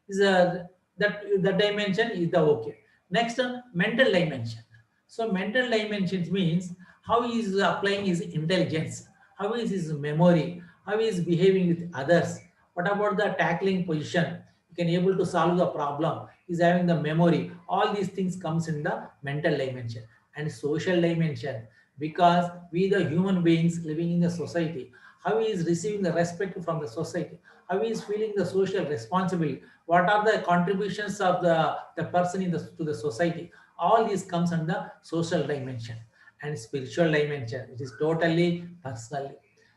is that dimension is the okay. Next, mental dimension. So mental dimensions means how he is applying his intelligence, how is his memory, how he is behaving with others, What about the tackling position? You can able to solve the problem. Is having the memory. All these things comes in the mental dimension and social dimension, because we the human beings living in the society, how he is receiving the respect from the society, how he is feeling the social responsibility, what are the contributions of the person in the to the society. All these comes under social dimension. And spiritual dimension, it is totally personal.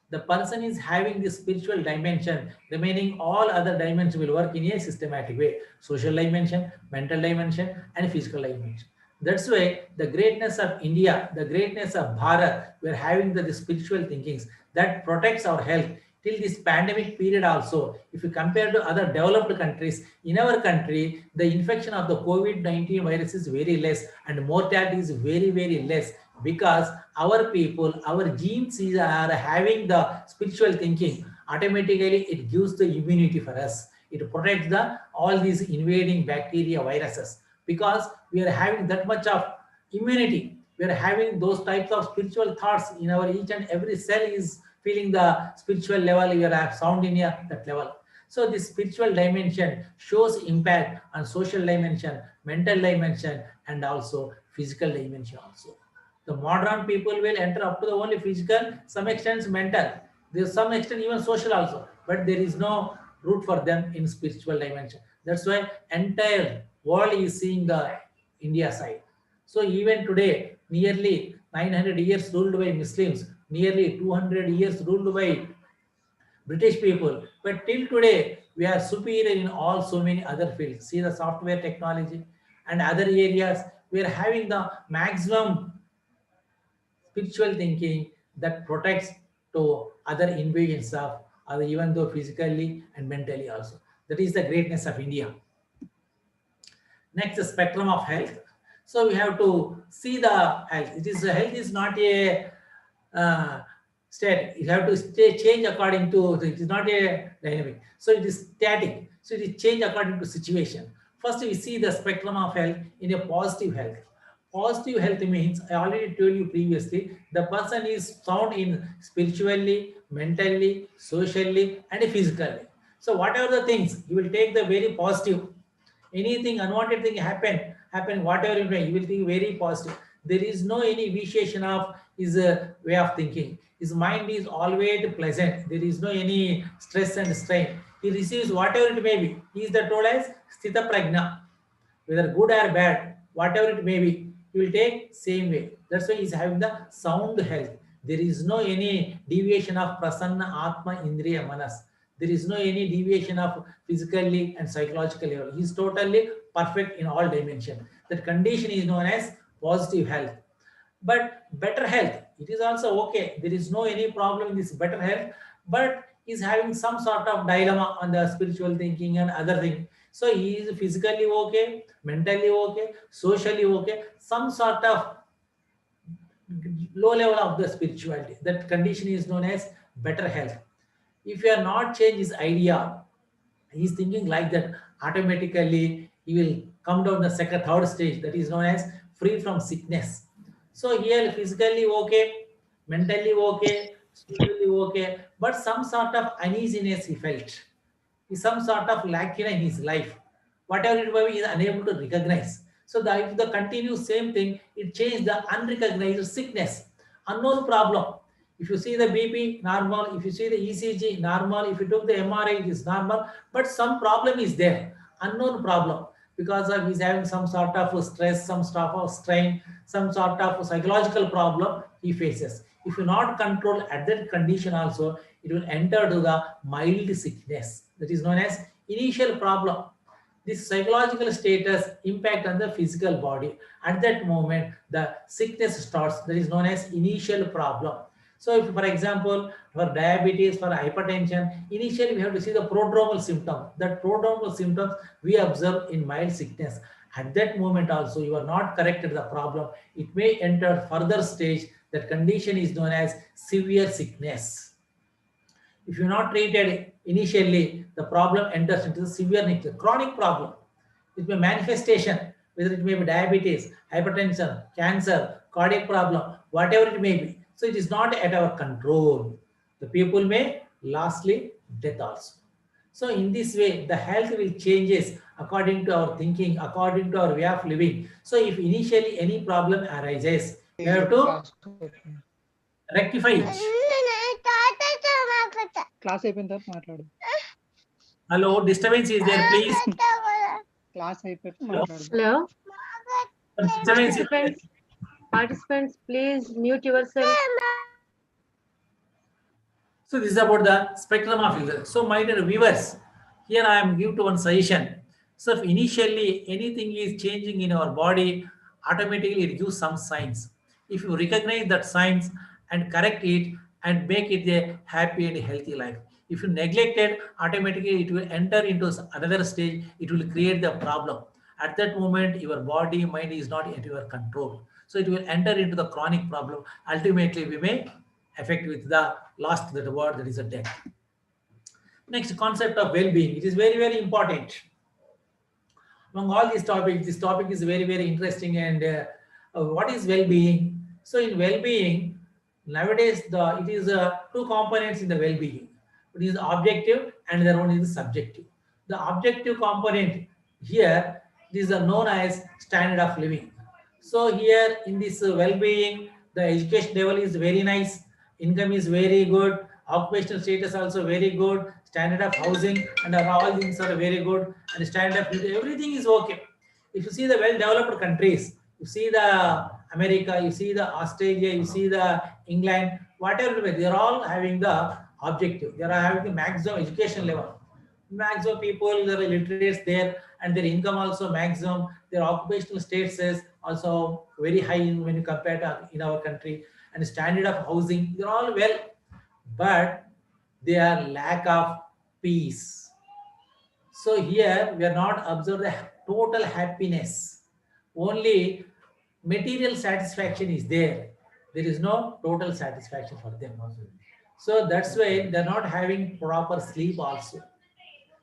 The person is having this spiritual dimension, remaining all other dimensions will work in a systematic way. Social dimension, mental dimension, and physical dimension. That's why the greatness of India, the greatness of Bharat, we're having the spiritual thinkings that protects our health till this pandemic period also. If you compare to other developed countries, in our country, the infection of the COVID-19 virus is very less and mortality is very, very less, because our people, our genes are having the spiritual thinking. Automatically, it gives the immunity for us. It protects the all these invading bacteria, viruses, because we are having that much of immunity. We are having those types of spiritual thoughts in our each and every cell is feeling the spiritual level. You are sound in that level. So this spiritual dimension shows impact on social dimension, mental dimension, and also physical dimension also. The modern people will enter up to the only physical, some extent mental, there's some extent even social also, but there is no root for them in spiritual dimension. That's why entire world is seeing the India side. So even today, nearly 900 years ruled by Muslims, nearly 200 years ruled by British people, but till today we are superior in all so many other fields. See the software technology and other areas, we are having the maximum spiritual thinking that protects to other invasions of other, even though physically and mentally also. That is the greatness of India. Next, the spectrum of health. So we have to see the health. It is health is not a uh, state. You have to stay change according to. It is not a dynamic. So it is static. So it is change according to situation. First, we see the spectrum of health in a positive health. Positive health means, I already told you previously, the person is sound in spiritually, mentally, socially, and physically. So whatever the things, you will take the very positive. Anything unwanted thing happen whatever you may, you will think very positive. There is no any vitiation of his way of thinking. His mind is always pleasant. There is no any stress and strain. He receives whatever it may be. He is the told as sthita prajna, whether good or bad, whatever it may be, he will take same way. That's why he's having the sound health. There is no any deviation of prasanna atma indriya manas. There is no any deviation of physically and psychologically. He's totally perfect in all dimensions. That condition is known as positive health. But better health, it is also okay. There is no any problem in this better health, but is having some sort of dilemma on the spiritual thinking and other thing. So he is physically okay, mentally okay, socially okay, some sort of low level of the spirituality. That condition is known as better health. If you are not change his idea, he's thinking like that, automatically he will come down the second third stage, that is known as free from sickness. So here physically okay, mentally okay, socially okay, but some sort of uneasiness he felt, is some sort of lacuna in his life. Whatever it may be, he is unable to recognize. So that if the continuous same thing, it changed the unrecognized sickness, unknown problem. If you see the BP normal, if you see the ECG normal, if you took the MRI, it is normal, but some problem is there, unknown problem, because of he's having some sort of stress, some sort of strain, some sort of psychological problem he faces. If you not control at that condition also, it will enter to the mild sickness, that is known as initial problem. This psychological status impact on the physical body. At that moment, the sickness starts, that is known as initial problem. So if, for example, for diabetes, for hypertension, initially we have to see the prodromal symptom. That prodromal symptoms we observe in mild sickness. At that moment also, you are not corrected the problem. It may enter further stage. That condition is known as severe sickness. If you're not treated initially, the problem enters into the severe nature, chronic problem. It may manifestation, whether it may be diabetes, hypertension, cancer, cardiac problem, whatever it may be. So it is not at our control. The people may lastly death also. So in this way, the health will changes according to our thinking, according to our way of living. So if initially any problem arises, we have to rectify it. Class అయిపోయిన తర్వాత మాట్లాడు. Hello, disturbance is there, please. Class అయిపోయాక Hello, మాట్లాడు. Hello, disturbance is there. participants, please mute yourself. So this is about the spectrum of illness. So my dear viewers, here I am give to one suggestion. So if initially anything is changing in our body, automatically it gives some signs. If you recognize that signs and correct it and make it a happy and healthy life. If you neglect it, automatically it will enter into another stage. It will create the problem. At that moment, your body, mind is not at your control. So it will enter into the chronic problem. Ultimately, we may affect with the last that word, that is a death. Next, concept of well-being. It is very, very important. Among all these topics, this topic is very, very interesting. And what is well-being? So in well-being, nowadays it is two components in the well-being. It is objective and the one is subjective. The objective component here is known as standard of living. So here in this well-being, the education level is very nice, income is very good, occupational status also very good, standard of housing and all things are very good, and standard of everything is okay. If you see the well-developed countries, you see the America, you see the Australia, you see the England, whatever, they are all having the objective. They are having the maximum education level. Maximum people, there are literates there, and their income also maximum. Their occupational status is also very high when you compare to in our country, and standard of housing, they're all well, but they are lack of peace. So here we are not observe the total happiness. Only material satisfaction is there. There is no total satisfaction for them. So that's why they're not having proper sleep also.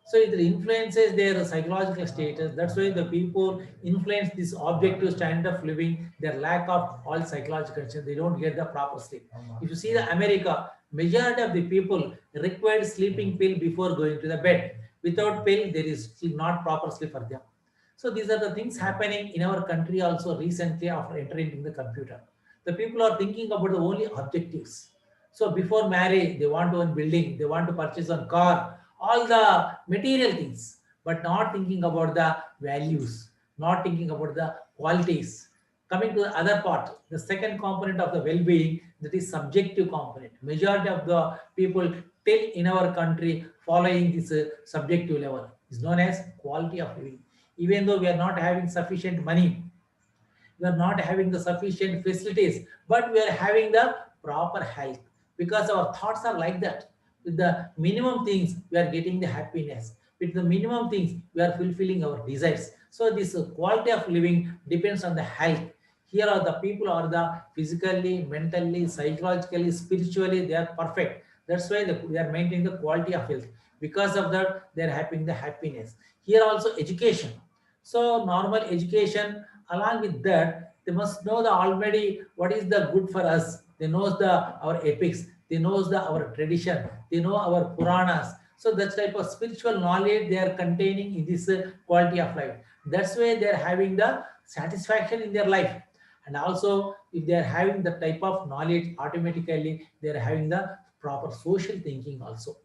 So it influences their psychological status. That's why the people influence this objective standard of living, their lack of all psychological conditions. They don't get the proper sleep. If you see the America, majority of the people require sleeping pill before going to the bed. Without pill, there is still not proper sleep for them. So these are the things happening in our country also recently after entering in the computer. The people are thinking about the only objectives. So before marriage, they want one building, they want to purchase one car, all the material things, but not thinking about the values, not thinking about the qualities. Coming to the other part, the second component of the well-being, that is subjective component. Majority of the people till in our country following this subjective level is known as quality of living. Even though we are not having sufficient money, we are not having the sufficient facilities, but we are having the proper health because our thoughts are like that. With the minimum things, we are getting the happiness. With the minimum things, we are fulfilling our desires. So this quality of living depends on the health. Here are the people are the physically, mentally, psychologically, spiritually, they are perfect. That's why they are maintaining the quality of health. Because of that, they are having the happiness. Here also education. So normal education, along with that, they must know the already what is the good for us. They knows the our epics, they knows the our tradition, they know our Puranas. So that type of spiritual knowledge they are containing in this quality of life. That's why they are having the satisfaction in their life. And also, if they are having the type of knowledge, automatically they are having the proper social thinking also.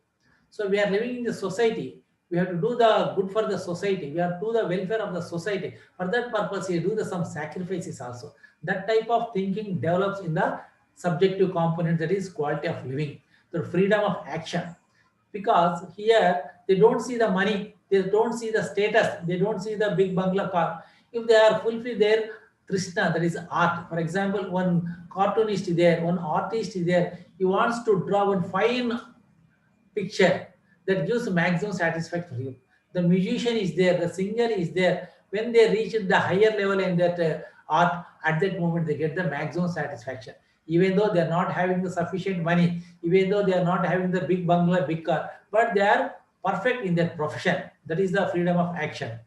So we are living in the society. We have to do the good for the society. We have to do the welfare of the society. For that purpose, we do the some sacrifices also. That type of thinking develops in the subjective component, that is quality of living, the freedom of action. Because here they don't see the money, they don't see the status, they don't see the big bungalow car. If they are fulfill their Krishna, that is art. For example, one cartoonist is there, one artist is there. He wants to draw one fine picture that gives maximum satisfaction for you. The musician is there, the singer is there. When they reach the higher level in that art, at that moment they get the maximum satisfaction. Even though they are not having the sufficient money, even though they are not having the big bungalow, big car, but they are perfect in their profession. That is the freedom of action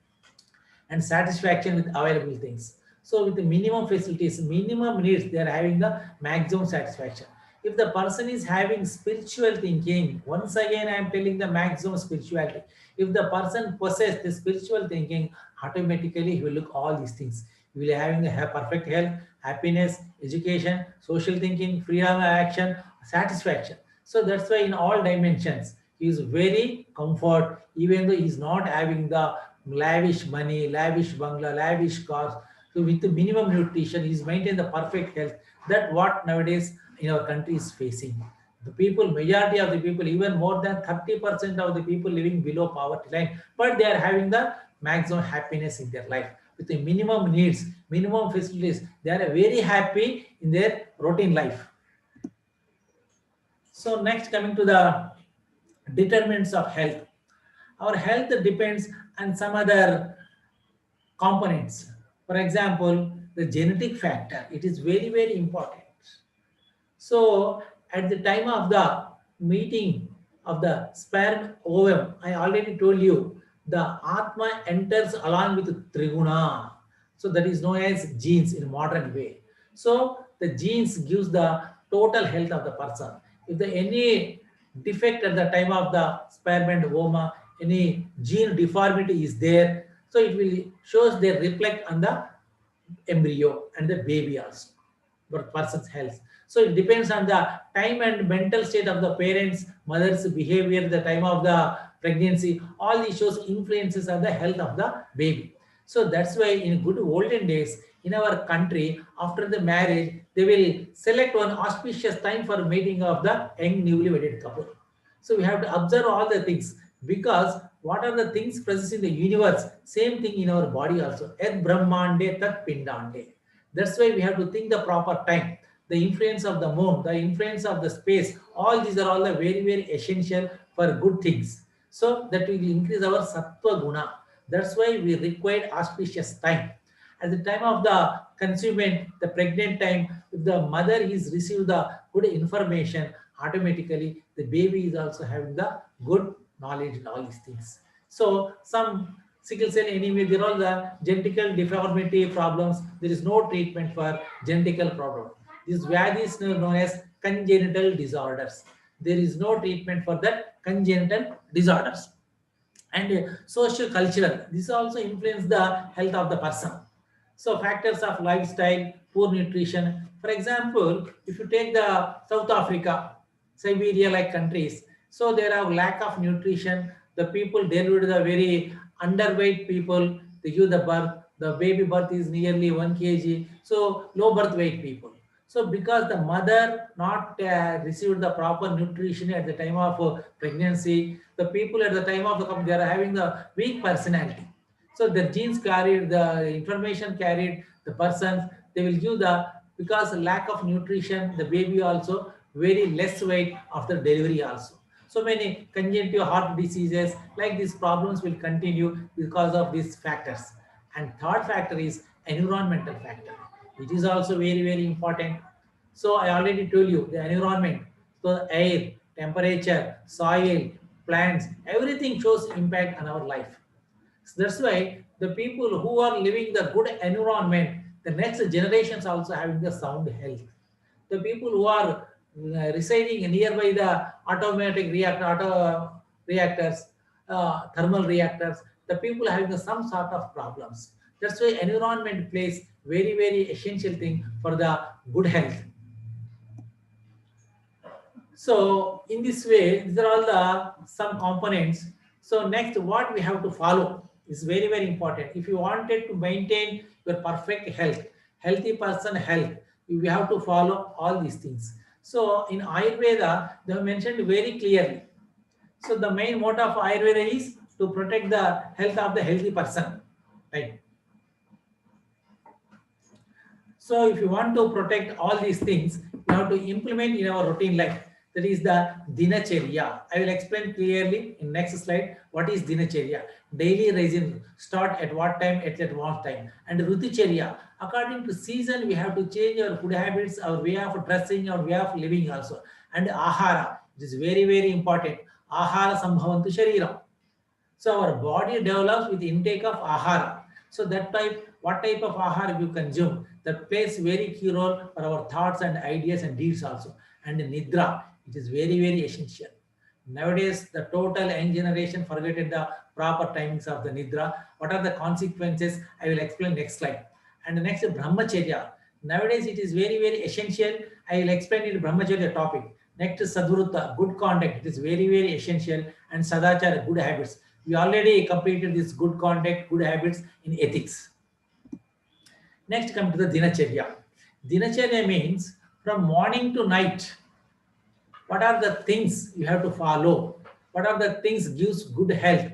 and satisfaction with available things. So with the minimum facilities, minimum needs, they are having the maximum satisfaction. If the person is having spiritual thinking, once again I am telling the maximum spirituality. If the person possesses the spiritual thinking, automatically he will look all these things. He will having a perfect health, happiness, education, social thinking, freedom of action, satisfaction. So that's why in all dimensions he is very comfort, even though he is not having the lavish money, lavish bungalow, lavish cars. So with the minimum nutrition, he is maintain the perfect health. That what nowadays in our country is facing. The people, majority of the people, even more than 30% of the people living below poverty line, but they are having the maximum happiness in their life with the minimum needs, minimum facilities. They are very happy in their routine life. So next, coming to the determinants of health. Our health depends on some other components. For example, the genetic factor. It is very, very important. So at the time of the meeting of the sperm ovum, I already told you the Atma enters along with Triguna. So that is known as genes in modern way. So the genes gives the total health of the person. If the any defect at the time of the sperm and ovum, any gene deformity is there, so it will shows they reflect on the embryo and the baby also, but person's health. So it depends on the time and mental state of the parents, mother's behavior, the time of the pregnancy. All these shows influences on the health of the baby. So that's why in good olden days in our country, after the marriage, they will select one auspicious time for meeting of the young newly wedded couple. So we have to observe all the things because what are the things present in the universe? Same thing in our body also. Ed Brahmande Tat Pindande. That's why we have to think the proper time. The influence of the moon, the influence of the space, all these are all the very, very essential for good things. So that will increase our sattva guna. That's why we require auspicious time. At the time of the conceivement, the pregnant time, if the mother is received the good information, automatically the baby is also having the good knowledge in all these things. So some sickle cell anemia, there are all the genetical deformity problems. There is no treatment for genetical problem. This Vyadhi is known as congenital disorders. There is no treatment for that congenital disorders. And social cultural, this also influence the health of the person. So factors of lifestyle, poor nutrition. For example, if you take the South Africa, Siberia like countries, so there are lack of nutrition. The people delivered the very underweight people. They give the birth. The baby birth is nearly 1 kg. So low birth weight people. So because the mother not received the proper nutrition at the time of pregnancy, the people at the time of the they are having the weak personality. So the genes carried, the information carried, the persons, they will give the, because lack of nutrition, the baby also very less weight after delivery also. So many congenital heart diseases, like these problems will continue because of these factors. And third factor is environmental factor. It is also very, very important. So I already told you the environment. So air, temperature, soil, plants, everything shows impact on our life. So that's why the people who are living the good environment, the next generations also having the sound health. The people who are residing nearby the automatic reactor, reactors, thermal reactors, the people having some sort of problems. That's why environment plays very, very essential thing for the good health. So in this way, these are all the some components. So next, what we have to follow is very, very important. If you wanted to maintain your perfect health, healthy person health, you have to follow all these things. So in Ayurveda, they have mentioned very clearly. So the main motto of Ayurveda is to protect the health of the healthy person, right? So if you want to protect all these things, you have to implement in our routine life. That is the dinacharya. I will explain clearly in next slide what is dinacharya. Daily regime start at what time, at what time. And ruticharya, according to season, we have to change our food habits, our way of dressing, our way of living also. And ahara, it is very, very important. Ahara sambhavantu shariram. So our body develops with intake of ahara. So that type, what type of ahara you consume, that plays very key role for our thoughts and ideas and deeds also. And nidra, it is very essential. Nowadays, the total young generation forgetted the proper timings of the nidra. What are the consequences? I will explain next slide. And the next, brahmacharya. Nowadays, it is very essential. I will explain it brahmacharya topic. Next, sadhurta, good conduct. It is very essential. And sadachara, good habits. We already completed this good conduct, good habits in ethics. Next, come to the dinacharya. Dinacharya means from morning to night. What are the things you have to follow? What are the things gives good health?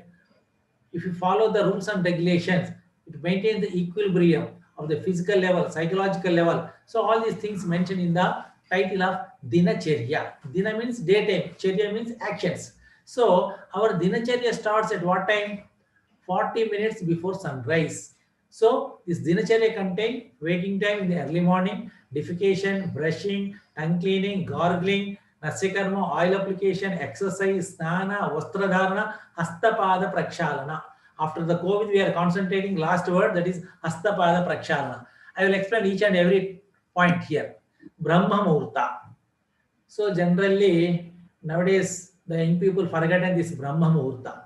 If you follow the rules and regulations, it maintains the equilibrium of the physical level, psychological level. So all these things mentioned in the title of Dinacharya. Dina means daytime, Charya means actions. So our Dinacharya starts at what time? 40 minutes before sunrise. So this Dinacharya contain waking time in the early morning, defecation, brushing, tongue cleaning, gargling, Nasyakarma, oil application, exercise, snana, vastradharana, hastapada prakshalana. After the COVID, we are concentrating last word, that is hastapada prakshalana. I will explain each and every point here. Brahma Muhurta. So generally, nowadays, the young people forgotten this Brahma Muhurta.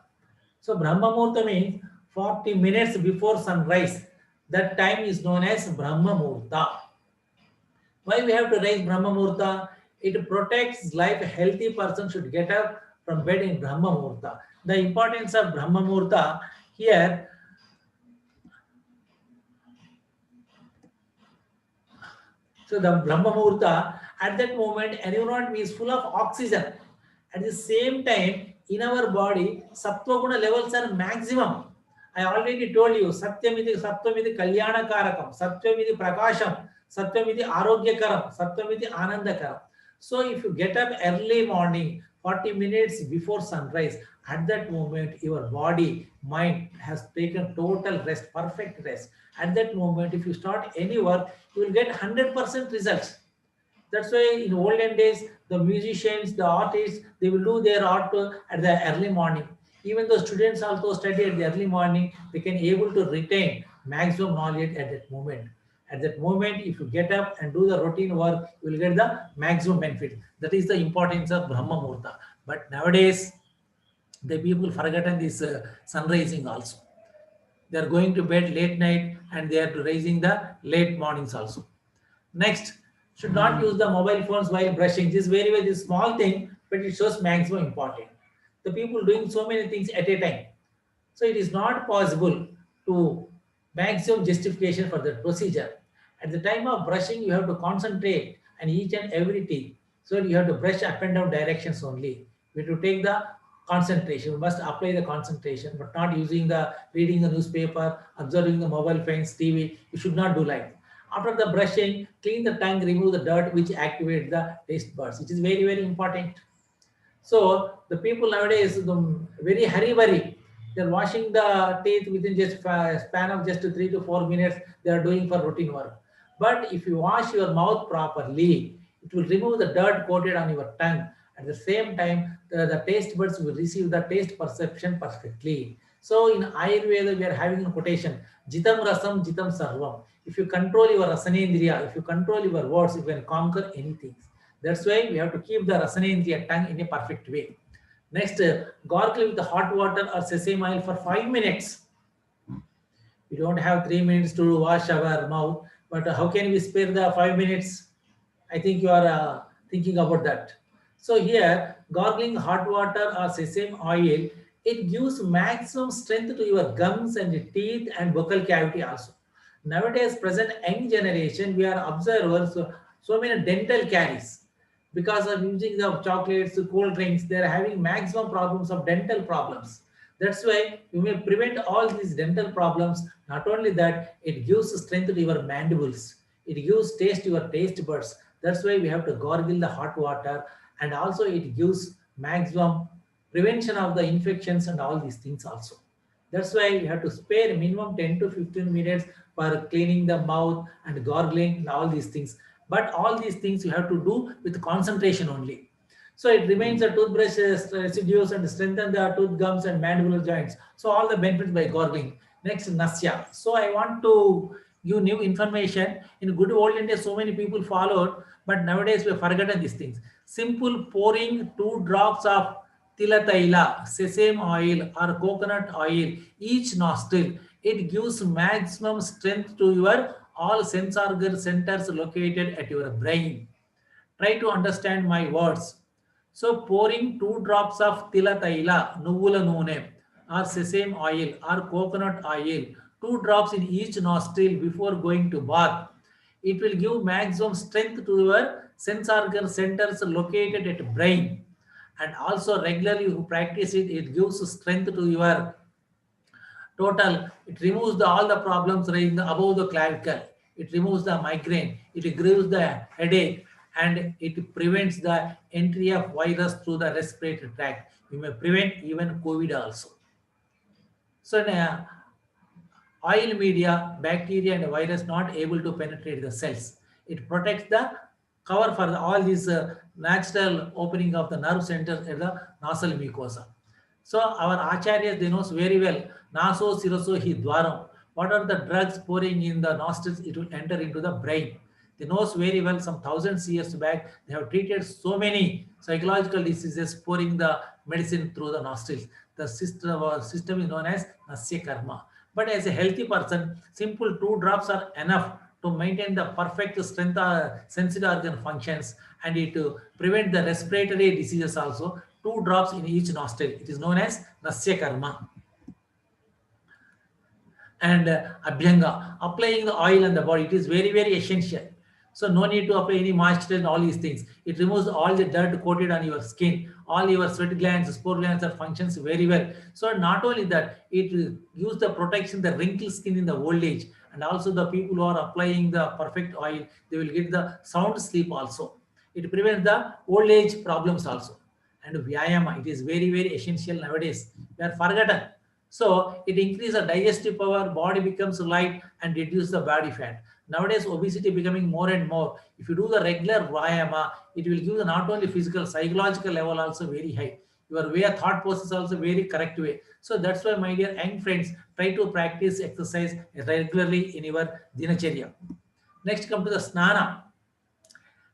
So Brahma Muhurta means 40 minutes before sunrise. That time is known as Brahma Muhurta. Why we have to raise Brahma Muhurta? It protects life. A healthy person should get up from bed in Brahma Muhurta. The importance of Brahma Muhurta here. So the Brahma Muhurta, at that moment, environment is full of oxygen. At the same time, in our body, Sattva Guna levels are maximum. I already told you, Satyamiti Kalyana Karakam, Satyamiti Prakasham, Satyamiti Arogyakaram, Satyamiti Anandakaram. So if you get up early morning, 40 minutes before sunrise, at that moment, your body, mind has taken total rest, perfect rest. At that moment, if you start any work, you will get 100% results. That's why in olden days, the musicians, the artists, they will do their art at the early morning. Even the students also study at the early morning, they can able to retain maximum knowledge at that moment. At that moment, if you get up and do the routine work, you will get the maximum benefit. That is the importance of Brahma Muhurta. But nowadays, the people forgotten this sun rising also. They are going to bed late night and they are raising the late mornings also. Next, should not use the mobile phones while brushing. This is very small thing, but it shows maximum important. The people doing so many things at a time. So it is not possible to maximum justification for that procedure. At the time of brushing, you have to concentrate on each and every teeth. So you have to brush up and down directions only. We have to take the concentration. We must apply the concentration, but not using the reading the newspaper, observing the mobile phones, TV. You should not do like that. After the brushing, clean the tongue, remove the dirt which activates the taste buds. It is very important. So the people nowadays, very hurry. They're washing the teeth within just span of just 3 to 4 minutes. They are doing for routine work. But if you wash your mouth properly, it will remove the dirt coated on your tongue. At the same time, the taste buds will receive the taste perception perfectly. So in Ayurveda, we are having a quotation, Jitam Rasam, Jitam Sarvam. If you control your Rasanendriya, if you control your words, you can conquer anything. That's why we have to keep the Rasanendriya tongue in a perfect way. Next, gargle with the hot water or sesame oil for 5 minutes. We don't have 3 minutes to wash our mouth, but how can we spare the 5 minutes? I think you are thinking about that. So here, gargling hot water or sesame oil, it gives maximum strength to your gums and teeth and vocal cavity also. Nowadays, present young generation, we are observers so many dental caries because of using the chocolates, cold drinks. They are having maximum problems of dental problems. That's why you may prevent all these dental problems. Not only that, it gives strength to your mandibles. It gives taste to your taste buds. That's why we have to gargle the hot water, and also it gives maximum prevention of the infections and all these things also. That's why we have to spare minimum 10 to 15 minutes for cleaning the mouth and gargling and all these things. But all these things you have to do with concentration only. So it remains the toothbrush residues and strengthen the tooth gums and mandibular joints. So all the benefits by gargling. Next, Nasya. So I want to give new information. In good olden days, so many people followed, But nowadays we have forgotten these things. Simple pouring 2 drops of tilataila, sesame oil or coconut oil each nostril. It gives maximum strength to your all sense organ centers located at your brain. Try to understand my words. So pouring 2 drops of tila taila, nuvula nune, or sesame oil or coconut oil, 2 drops in each nostril before going to bath. It will give maximum strength to your sense organ centers located at brain. And also regularly you practice it, it gives strength to your total. It removes all the problems raising above the clavicle. It removes the migraine. It removes the headache, and it prevents the entry of virus through the respiratory tract. You may prevent even COVID also. So in oil media, bacteria and virus not able to penetrate the cells. It protects the cover for all these natural opening of the nerve centers at the nasal mucosa. So our acharyas, they knows very well. Naso siroso hi dwaram. What are the drugs pouring in the nostrils? It will enter into the brain. They knows very well. Some thousands years back, they have treated so many psychological diseases pouring the medicine through the nostrils. The system is known as Nasya Karma. But as a healthy person, simple 2 drops are enough to maintain the perfect strength sensory organ functions, and it to prevent the respiratory diseases also. 2 drops in each nostril. It is known as Nasya Karma. And abhyanga, applying the oil on the body, it is very, very essential. So no need to apply any moisture and all these things. It removes all the dirt coated on your skin. All your sweat glands, spore glands are functions very well. So not only that, it gives the protection, the wrinkled skin in the old age. And also the people who are applying the perfect oil, they will get the sound sleep also. It prevents the old age problems also. And vyayama, it is very, very essential nowadays. We are forgotten. So it increases the digestive power, body becomes light and reduce the body fat. Nowadays, obesity becoming more and more. If you do the regular Vyayama, it will give the not only physical, psychological level also very high. Your way of thought process also very correct way. So that's why, my dear young friends, try to practice exercise regularly in your dinacharya. Next, come to the snana.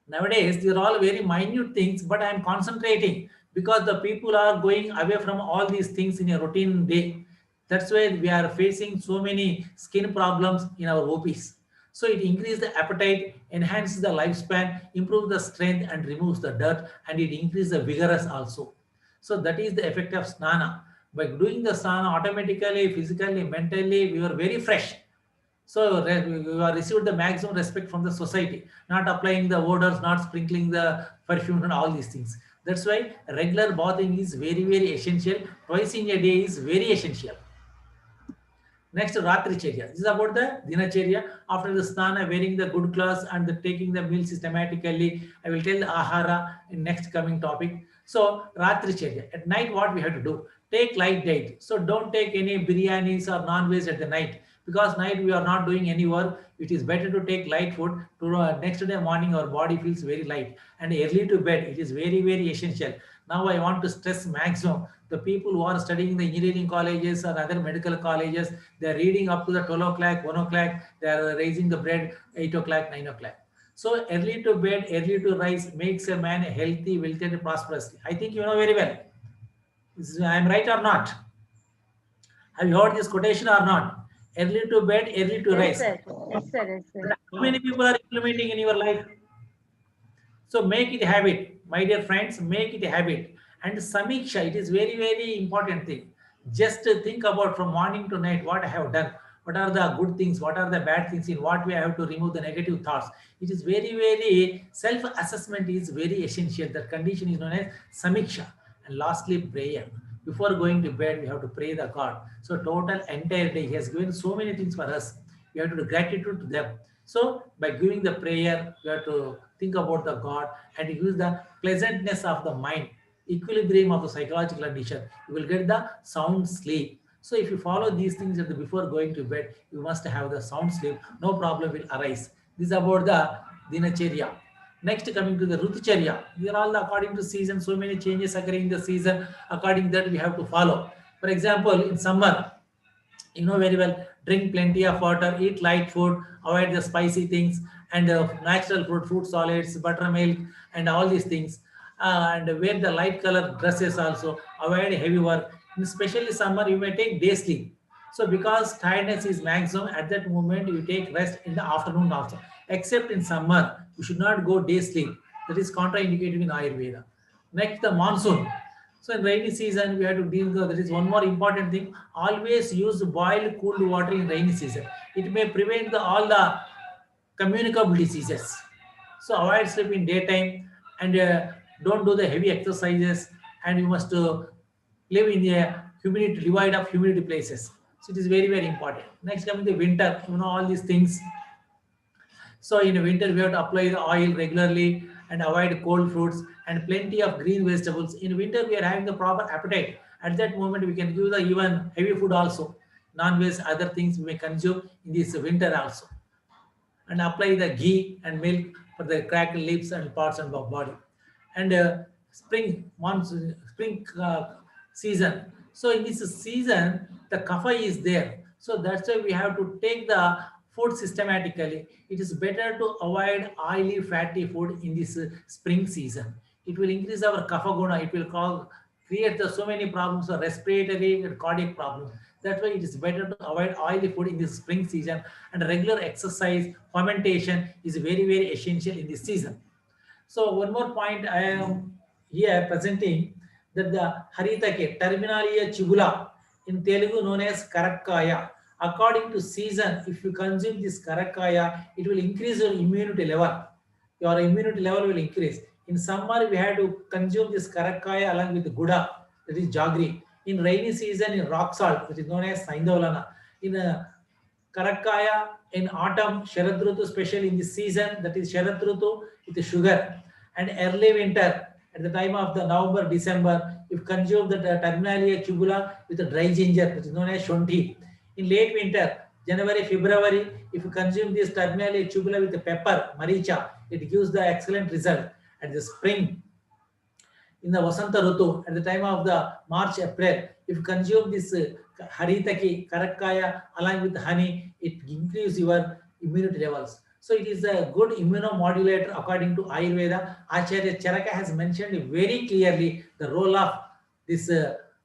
Nowadays, these are all very minute things, but I am concentrating because the people are going away from all these things in a routine day. That's why we are facing so many skin problems in our OPs. So it increases the appetite, enhances the lifespan, improves the strength, and removes the dirt, and it increases the vigorous also. So that is the effect of snana. By doing the snana, automatically, physically, mentally, we are very fresh. So you are received the maximum respect from the society, not applying the odors, not sprinkling the perfume and all these things. That's why regular bathing is very, very essential. Twice in a day is very essential. Next, Ratricharya. This is about the Dinacharya. After the Snana, wearing the good clothes and taking the meal systematically. I will tell the Ahara in next coming topic. So, Ratricharya. At night, what we have to do? Take light diet. So, don't take any biryanis or non-veg at the night. Because night we are not doing any work. It is better to take light food. To next day morning, our body feels very light. And early to bed, it is very, very essential. Now, I want to stress maximum. The people who are studying in the engineering colleges or other medical colleges, they are reading up to the 12 o'clock, 1 o'clock, they are raising the bread 8 o'clock, 9 o'clock. So early to bed, early to rise makes a man healthy, wealthy, and prosperous. I think you know very well. I am right or not? Have you heard this quotation or not? Early to bed, early to Yes, rise. sir. Yes, sir. Yes, sir. How many people are implementing in your life? So make it a habit, my dear friends, make it a habit. And Samiksha, it is very, very important thing. Just think about from morning to night what I have done. What are the good things? What are the bad things? In what way I have to remove the negative thoughts? It is very, very self-assessment is very essential. That condition is known as Samiksha. And lastly, prayer. Before going to bed, we have to pray the God. So total entire day, He has given so many things for us. We have to do gratitude to them. So by giving the prayer, you have to think about the God and use the pleasantness of the mind, equilibrium of the psychological condition. You will get the sound sleep. So if you follow these things before going to bed, you must have the sound sleep. No problem will arise. This is about the dinacharya. Next, coming to the ruticharya. These are all according to season. So many changes occurring in the season. According to that, we have to follow. For example, in summer, you know very well, drink plenty of water, eat light food, avoid the spicy things, and natural fruit solids, buttermilk, and all these things. And wear the light color dresses also. Avoid heavy work. In especially summer, you may take day sleep. So because tiredness is maximum at that moment, you take rest in the afternoon also. Except in summer, you should not go day sleep. That is contraindicated in Ayurveda. Next, the monsoon. So in rainy season, we have to deal with, there is one more important thing. Always use boiled cooled water in rainy season. It may prevent all the communicable diseases. So avoid sleep in daytime, and don't do the heavy exercises, and you must live in a humidity, devoid of humidity places. So it is very, very important. Next, coming to winter, all these things. So in winter, we have to apply the oil regularly and avoid cold fruits and plenty of green vegetables. In winter, we are having the proper appetite. At that moment, we can give the even heavy food also. Non-veg, other things we may consume in this winter also. And apply the ghee and milk for the cracked lips and parts of the body. And spring monsoon, spring season. So in this season, the kapha is there. So that's why we have to take the food systematically. It is better to avoid oily, fatty food in this spring season. It will increase our kapha guna. It will create so many problems, respiratory and cardiac problems. That's why it is better to avoid oily food in this spring season, and regular exercise, fermentation is very, very essential in this season. So one more point I am here presenting, that the Haritake, Terminalia chibula, in Telugu known as Karakkaya. According to season, if you consume this Karakkaya, it will increase your immunity level. Your immunity level will increase. In summer, we have to consume this Karakkaya along with Guda, that is Jagri. In rainy season, in rock salt, which is known as Saindolana. In Karakkaya, in autumn, Sharad Rutu, especially in this season, that is Sharad Rutu with sugar. And early winter, at the time of the November, December, if consume the Terminalia tubula with a dry ginger, which is known as Shonti. In late winter, January, February, if you consume this Terminalia tubula with the pepper, Maricha, it gives the excellent result. At the spring, in the Vasanta Rutu, at the time of the March, April, if you consume this Haritaki, Karakkaya along with honey, it increases your immunity levels. So it is a good immunomodulator according to Ayurveda. Acharya Charaka has mentioned very clearly the role of this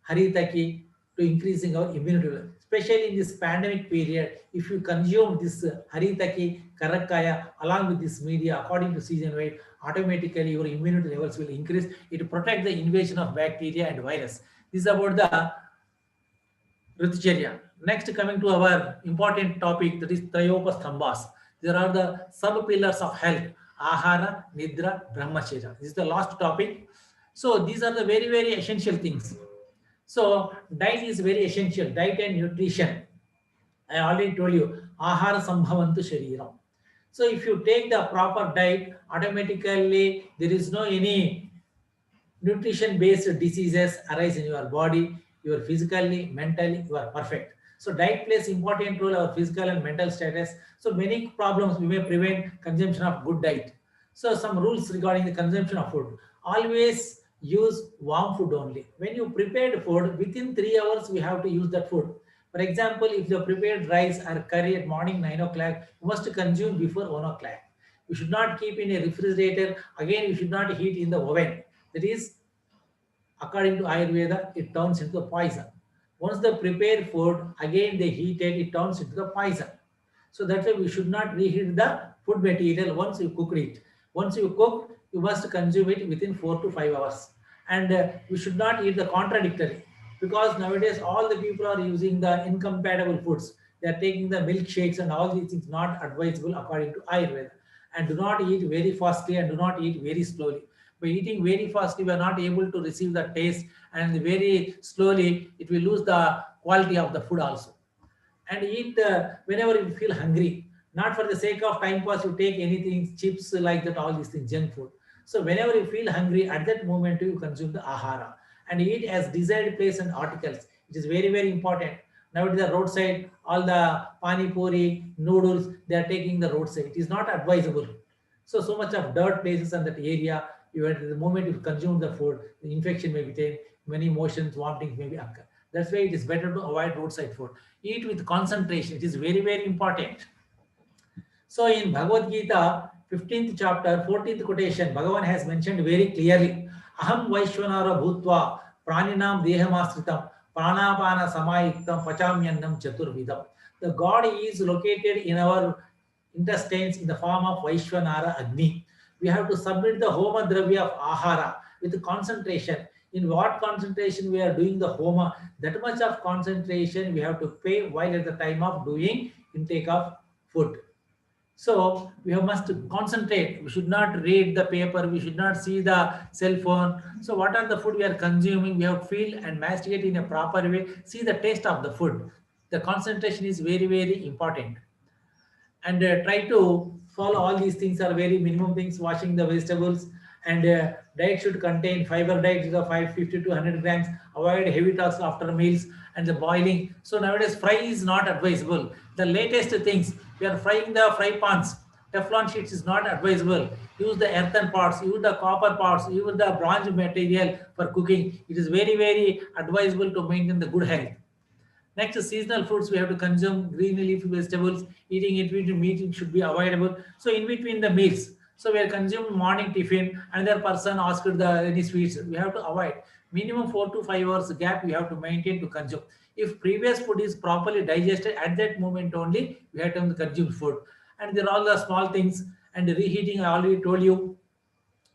Haritaki to increasing our immunity level. Especially in this pandemic period, if you consume this Haritaki, Karakkaya along with this media according to season weight, automatically your immunity levels will increase. It protects the invasion of bacteria and virus. This is about the Ritucharya. Next, coming to our important topic, that is Trayopasthambas. There are the sub pillars of health: Ahara, Nidra, Brahmacharya. This is the last topic. So these are the very, very essential things. So diet is very essential. Diet and nutrition. I already told you, Ahara Sambhavantu Shariram. So if you take the proper diet, automatically there is no any nutrition based diseases arise in your body. You are physically, mentally, you are perfect. So diet plays important role our physical and mental status. So many problems we may prevent consumption of good diet. So some rules regarding the consumption of food: always use warm food only. When you prepared food, within 3 hours we have to use that food. For example, if you prepared rice or curry at morning 9 o'clock, you must consume before 1 o'clock. You should not keep in a refrigerator. Again, you should not heat in the oven. That is, according to Ayurveda, it turns into the poison. Once they prepare food, again they heat it, it turns into the poison. So that's why we should not reheat the food material once you cook it. Once you cook, you must consume it within 4 to 5 hours. And you should not eat the contradictory, because nowadays all the people are using the incompatible foods. They are taking the milkshakes and all these things, not advisable according to Ayurveda. And do not eat very fastly and do not eat very slowly. By eating very fastly, we are not able to receive the taste, and very slowly it will lose the quality of the food also. And eat whenever you feel hungry, not for the sake of time pass you take anything, chips like that, all these things, junk food. So whenever you feel hungry, at that moment you consume the ahara, and eat as desired place and articles. It is very, very important. Nowadays the roadside, all the pani puri noodles, they are taking the roadside. It is not advisable. So much of dirt places in that area. You at the moment you consume the food, the infection may be taken, many motions, vomitings may be occur. That's why it is better to avoid roadside food. Eat with concentration. It is very, very important. So in Bhagavad Gita, 15th chapter, 14th quotation, Bhagavan has mentioned very clearly, Aham Vaishwanara Bhutva Praninam Dehamastritam Pranapana Samayiktam Pachamyannam Chaturvidam. The God is located in our intestines in the form of Vaishwanara Agni. We have to submit the Homa Dravya of Ahara with concentration. In what concentration we are doing the Homa, that much of concentration we have to pay while at the time of doing intake of food. So we must concentrate. We should not read the paper. We should not see the cell phone. So what are the food we are consuming? We have to feel and masticate in a proper way. See the taste of the food. The concentration is very, very important. And try to follow all these things are very minimum things. Washing the vegetables, and diet should contain fiber diet is of 550 to 100 grams. Avoid heavy tasks after meals and the boiling. So nowadays fry is not advisable. The latest things we are frying the fry pans. Teflon sheets is not advisable. Use the earthen pots, use the copper pots, use the bronze material for cooking. It is very, very advisable to maintain the good health. Next, seasonal fruits we have to consume, green leafy vegetables, eating in between meeting should be avoidable. So in between the meals, so we are consuming morning tiffin, another person asked the any sweets, we have to avoid. Minimum 4 to 5 hours gap we have to maintain to consume. If previous food is properly digested, at that moment only we have to consume food. And there are all the small things, and reheating I already told you,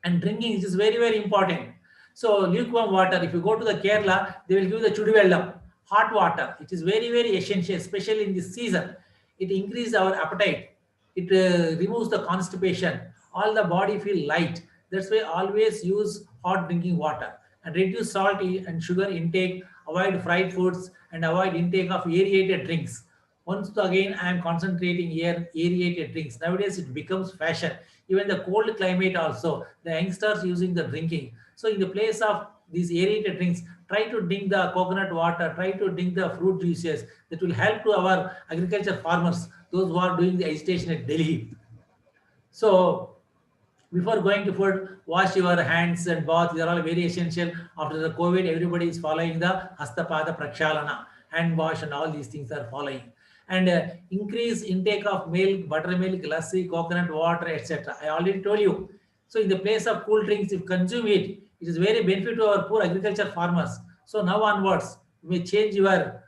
and drinking is very, very important. So lukewarm water, if you go to the Kerala, they will give the chudivellam, hot water. It is very, very essential, especially in this season. It increases our appetite. It removes the constipation. All the body feel light. That's why always use hot drinking water, and reduce salt and sugar intake. Avoid fried foods and avoid intake of aerated drinks. Once again, I am concentrating here aerated drinks. Nowadays, it becomes fashion. Even the cold climate also, the youngsters using the drinking. So in the place of these aerated drinks, try to drink the coconut water, try to drink the fruit juices. That will help to our agriculture farmers, those who are doing the agitation at Delhi. So before going to food, wash your hands and bath. These are all very essential. After the COVID, everybody is following the Hastapada Prakshalana, hand wash, and all these things are following. And increase intake of milk, buttermilk, lassi, coconut water, etc. I already told you. So in the place of cool drinks, if consume it, it is very benefit to our poor agriculture farmers. So now onwards, you may change your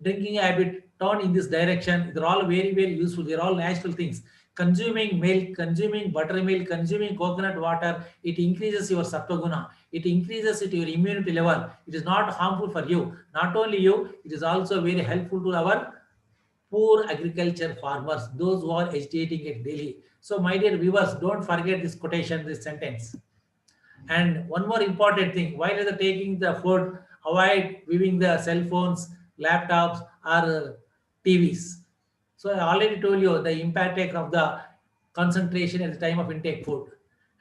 drinking habit, turn in this direction. They're all very, very useful. They're all natural things. Consuming milk, consuming buttermilk, consuming coconut water, it increases your sattva guna. It increases your immunity level. It is not harmful for you. Not only you, it is also very helpful to our poor agriculture farmers, those who are agitating at Delhi. So my dear viewers, don't forget this quotation, this sentence. And one more important thing, while you're taking the food, avoid viewing the cell phones, laptops, or TVs. So I already told you the impact of the concentration at the time of intake food.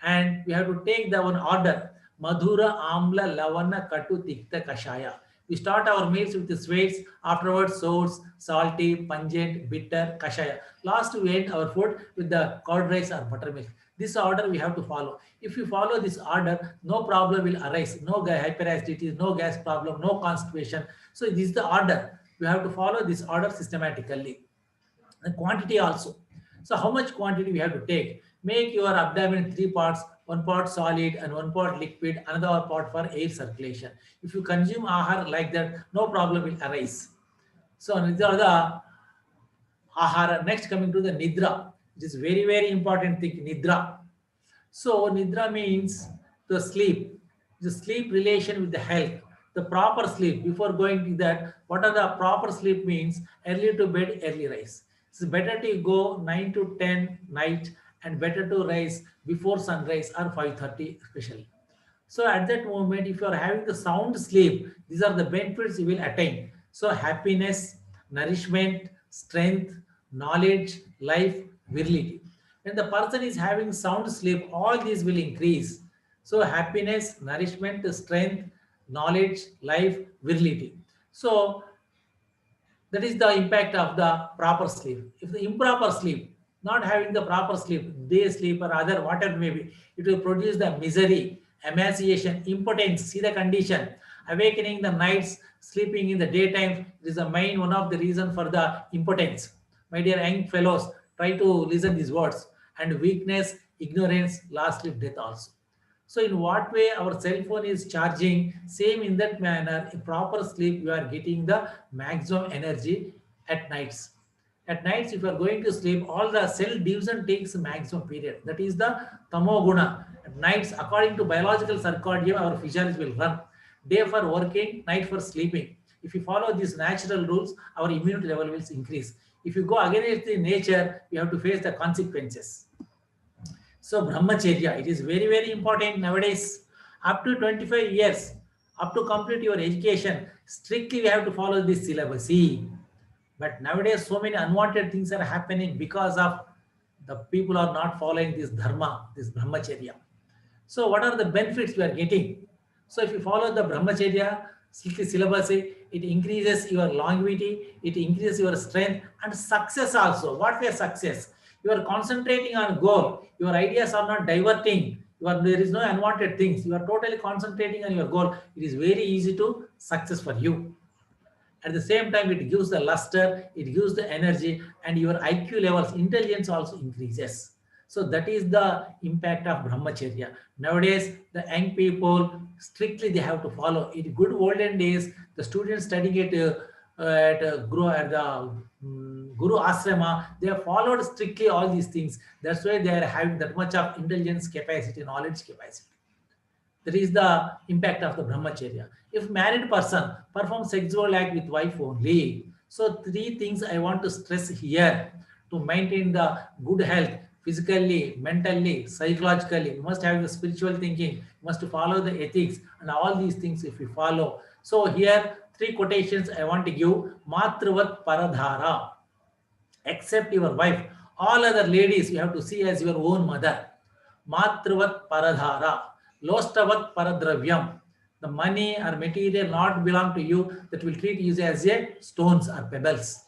And we have to take the one order. Madhura, Amla, Lavana, Katu, Tikta, Kashaya. We start our meals with the sweets, afterwards sours, salty, pungent, bitter, kashaya. Last we end our food with the curd rice or buttermilk. This order we have to follow. If you follow this order, no problem will arise. No hyperacidity, no gas problem, no constipation. So this is the order. We have to follow this order systematically. And quantity also. So how much quantity we have to take? Make your abdomen 3 parts, 1 part solid and 1 part liquid, another part for air circulation. If you consume ahar like that, no problem will arise. So these are the ahara. Next, coming to the nidra. It is very, very important thing, nidra. So nidra means the sleep, the sleep relation with the health, the proper sleep. Before going to that, what are the proper sleep means? Early to bed, early rise. It's better to go 9 to 10 night, and better to rise before sunrise or 5:30 especially. So at that moment, if you are having the sound sleep, these are the benefits you will attain. So happiness, nourishment, strength, knowledge, life, virility. When the person is having sound sleep, all these will increase. So happiness, nourishment, strength, knowledge, life, virility. So that is the impact of the proper sleep. If the improper sleep, not having the proper sleep, day sleep or other whatever may be, it will produce the misery, emaciation, impotence. See the condition. awakening the nights, sleeping in the daytime. It is the main one of the reason for the impotence. My dear young fellows, try to listen these words. And weakness, ignorance, lastly death also. So in what way our cell phone is charging, same in that manner, in proper sleep, you are getting the maximum energy at nights. At nights, if you are going to sleep, all the cell division takes maximum period. That is the tamo guna. At nights, according to biological circadian, our physiology will run. Day for working, night for sleeping. If you follow these natural rules, our immunity level will increase. If you go against the nature, you have to face the consequences. So brahmacharya, it is very, very important nowadays. Up to 25 years, up to complete your education, strictly we have to follow this syllabus. See, but nowadays so many unwanted things are happening because of the people are not following this dharma, this brahmacharya. So what are the benefits we are getting? So if you follow the brahmacharya syllabus, it increases your longevity, it increases your strength and success also. What way success? You are concentrating on goal. Your ideas are not diverting. There is no unwanted things. You are totally concentrating on your goal. It is very easy to success for you. At the same time, it gives the luster, it gives the energy, and your IQ levels, intelligence also increases. So that is the impact of brahmacharya. Nowadays, the young people strictly they have to follow. In good olden days, the students studying at the Guru Asrama, they have followed strictly all these things. That's why they are having that much of intelligence capacity, knowledge capacity. That is the impact of the brahmacharya. If married person performs sexual act with wife only, so three things I want to stress here to maintain the good health physically, mentally, psychologically. You must have the spiritual thinking. You must follow the ethics and all these things if you follow. So here three quotations I want to give. Matravat paradhara, except your wife. All other ladies you have to see as your own mother. Matravat paradhara, lostavat paradravyam. The money or material not belong to you that will treat you as a stones or pebbles.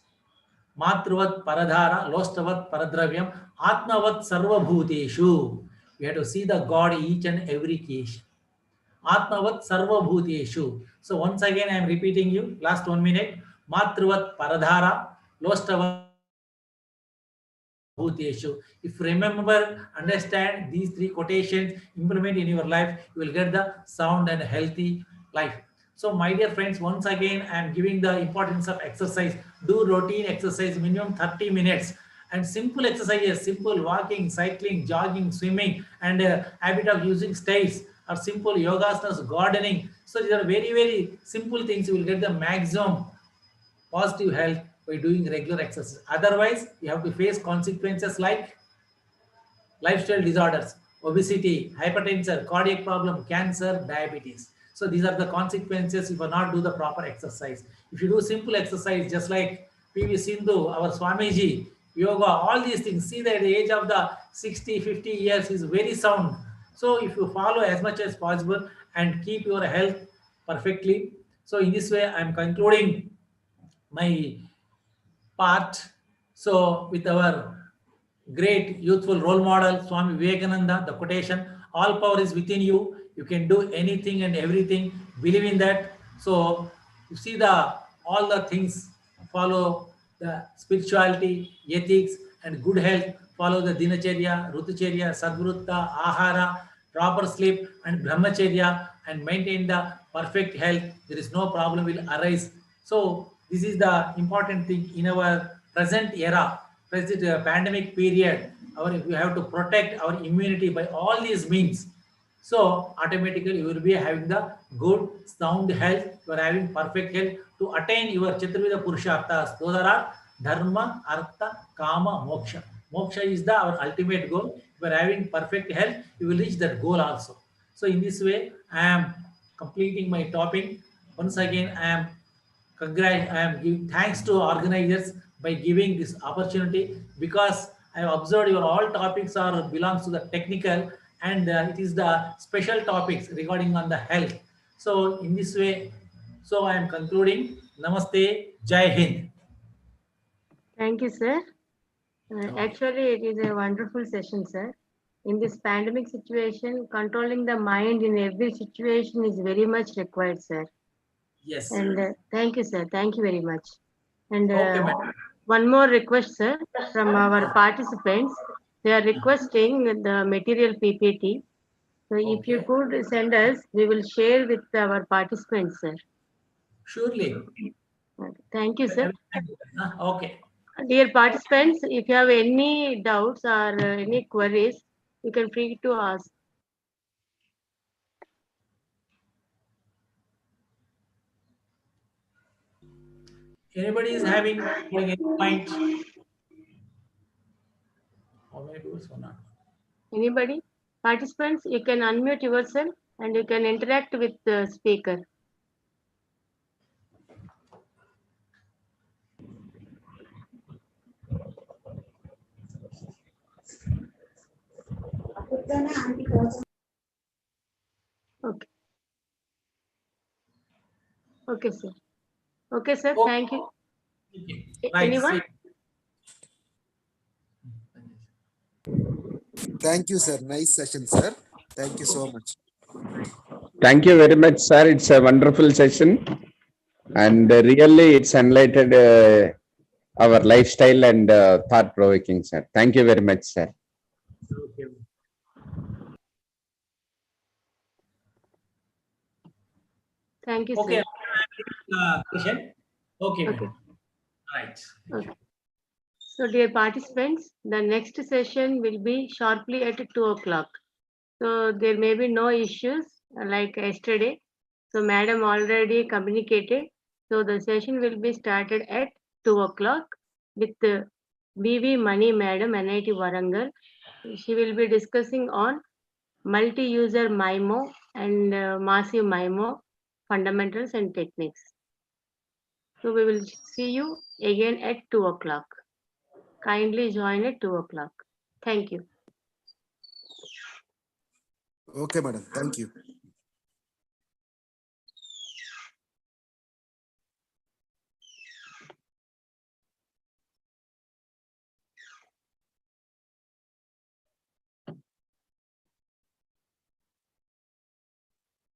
Matravat paradhara, lostavat paradravyam, atmavat sarvabhuteshu. We have to see the God each and every case. Atmavat sarvabhuteshu. So once again I am repeating you, last 1 minute. Matravat paradhara, lostavat sarvabhuteshu. If you remember, understand these three quotations, implement in your life, you will get the sound and healthy life. So my dear friends, once again I am giving the importance of exercise. Do routine exercise minimum 30 minutes and simple exercises, simple walking, cycling, jogging, swimming, and habit of using stairs or simple yogasanas, gardening. So these are very, very simple things. You will get the maximum positive health by doing regular exercise. Otherwise, you have to face consequences like lifestyle disorders, obesity, hypertension, cardiac problem, cancer, diabetes. So these are the consequences if you not do the proper exercise. If you do simple exercise, just like PV Sindhu, our Swamiji, yoga, all these things, see that at the age of the 60, 50 years is very sound. So if you follow as much as possible and keep your health perfectly. So in this way, I'm concluding my part. So with our great youthful role model, Swami Vivekananda, the quotation, all power is within you. You can do anything and everything. Believe in that. So you see the all the things, follow the spirituality, ethics, and good health. Follow the dinacharya, rutucharya, sadvrutta, ahara, proper sleep, and brahmacharya, and maintain the perfect health. There is no problem will arise. So this is the important thing in our present era, present pandemic period. We have to protect our immunity by all these means. So automatically you will be having the good sound health. You are having perfect health to attain your Chaturveda Purusharthas. Those are Dharma, Artha, Kama, Moksha. Moksha is the our ultimate goal. If you are having perfect health, you will reach that goal also. So in this way, I am completing my topic. Once again, I am giving thanks to organizers by giving this opportunity because I have observed your all topics are belongs to the technical and it is the special topics regarding on the health. So in this way, so I am concluding. Namaste, Jai Hind. Thank you, sir. Okay. Actually, it is a wonderful session, sir. In this pandemic situation, controlling the mind in every situation is very much required, sir. Yes. And thank you, sir. Thank you very much. And Okay, madam. one more request, sir, from our participants. They are requesting the material PPT. So if you Okay. could send us, we will share with our participants, sir. Surely. Thank you, sir. Okay. Dear participants, if you have any doubts or any queries, you can free to ask. Anybody is having any point? How many doors or not? Anybody? Participants, you can unmute yourself and you can interact with the speaker. Okay. Okay, sir. Okay, sir. Okay. Thank you. Right. Anyone? See. Thank you, sir. Nice session, sir. Thank you so much. Thank you very much, sir. It's a wonderful session, and really, it's enlightened our lifestyle and thought-provoking, sir. Thank you very much, sir. Okay. Thank you, Okay. sir. Question. Okay, Okay. madam. Right. Okay. So, dear participants, the next session will be sharply at 2 o'clock. So, there may be no issues like yesterday. So, madam already communicated. So, the session will be started at 2 o'clock with BV Mani madam, NIT Warangal. She will be discussing on multi-user MIMO and massive MIMO fundamentals and techniques. So we will see you again at 2 o'clock. Kindly join at 2 o'clock. Thank you. Okay, madam. Thank you.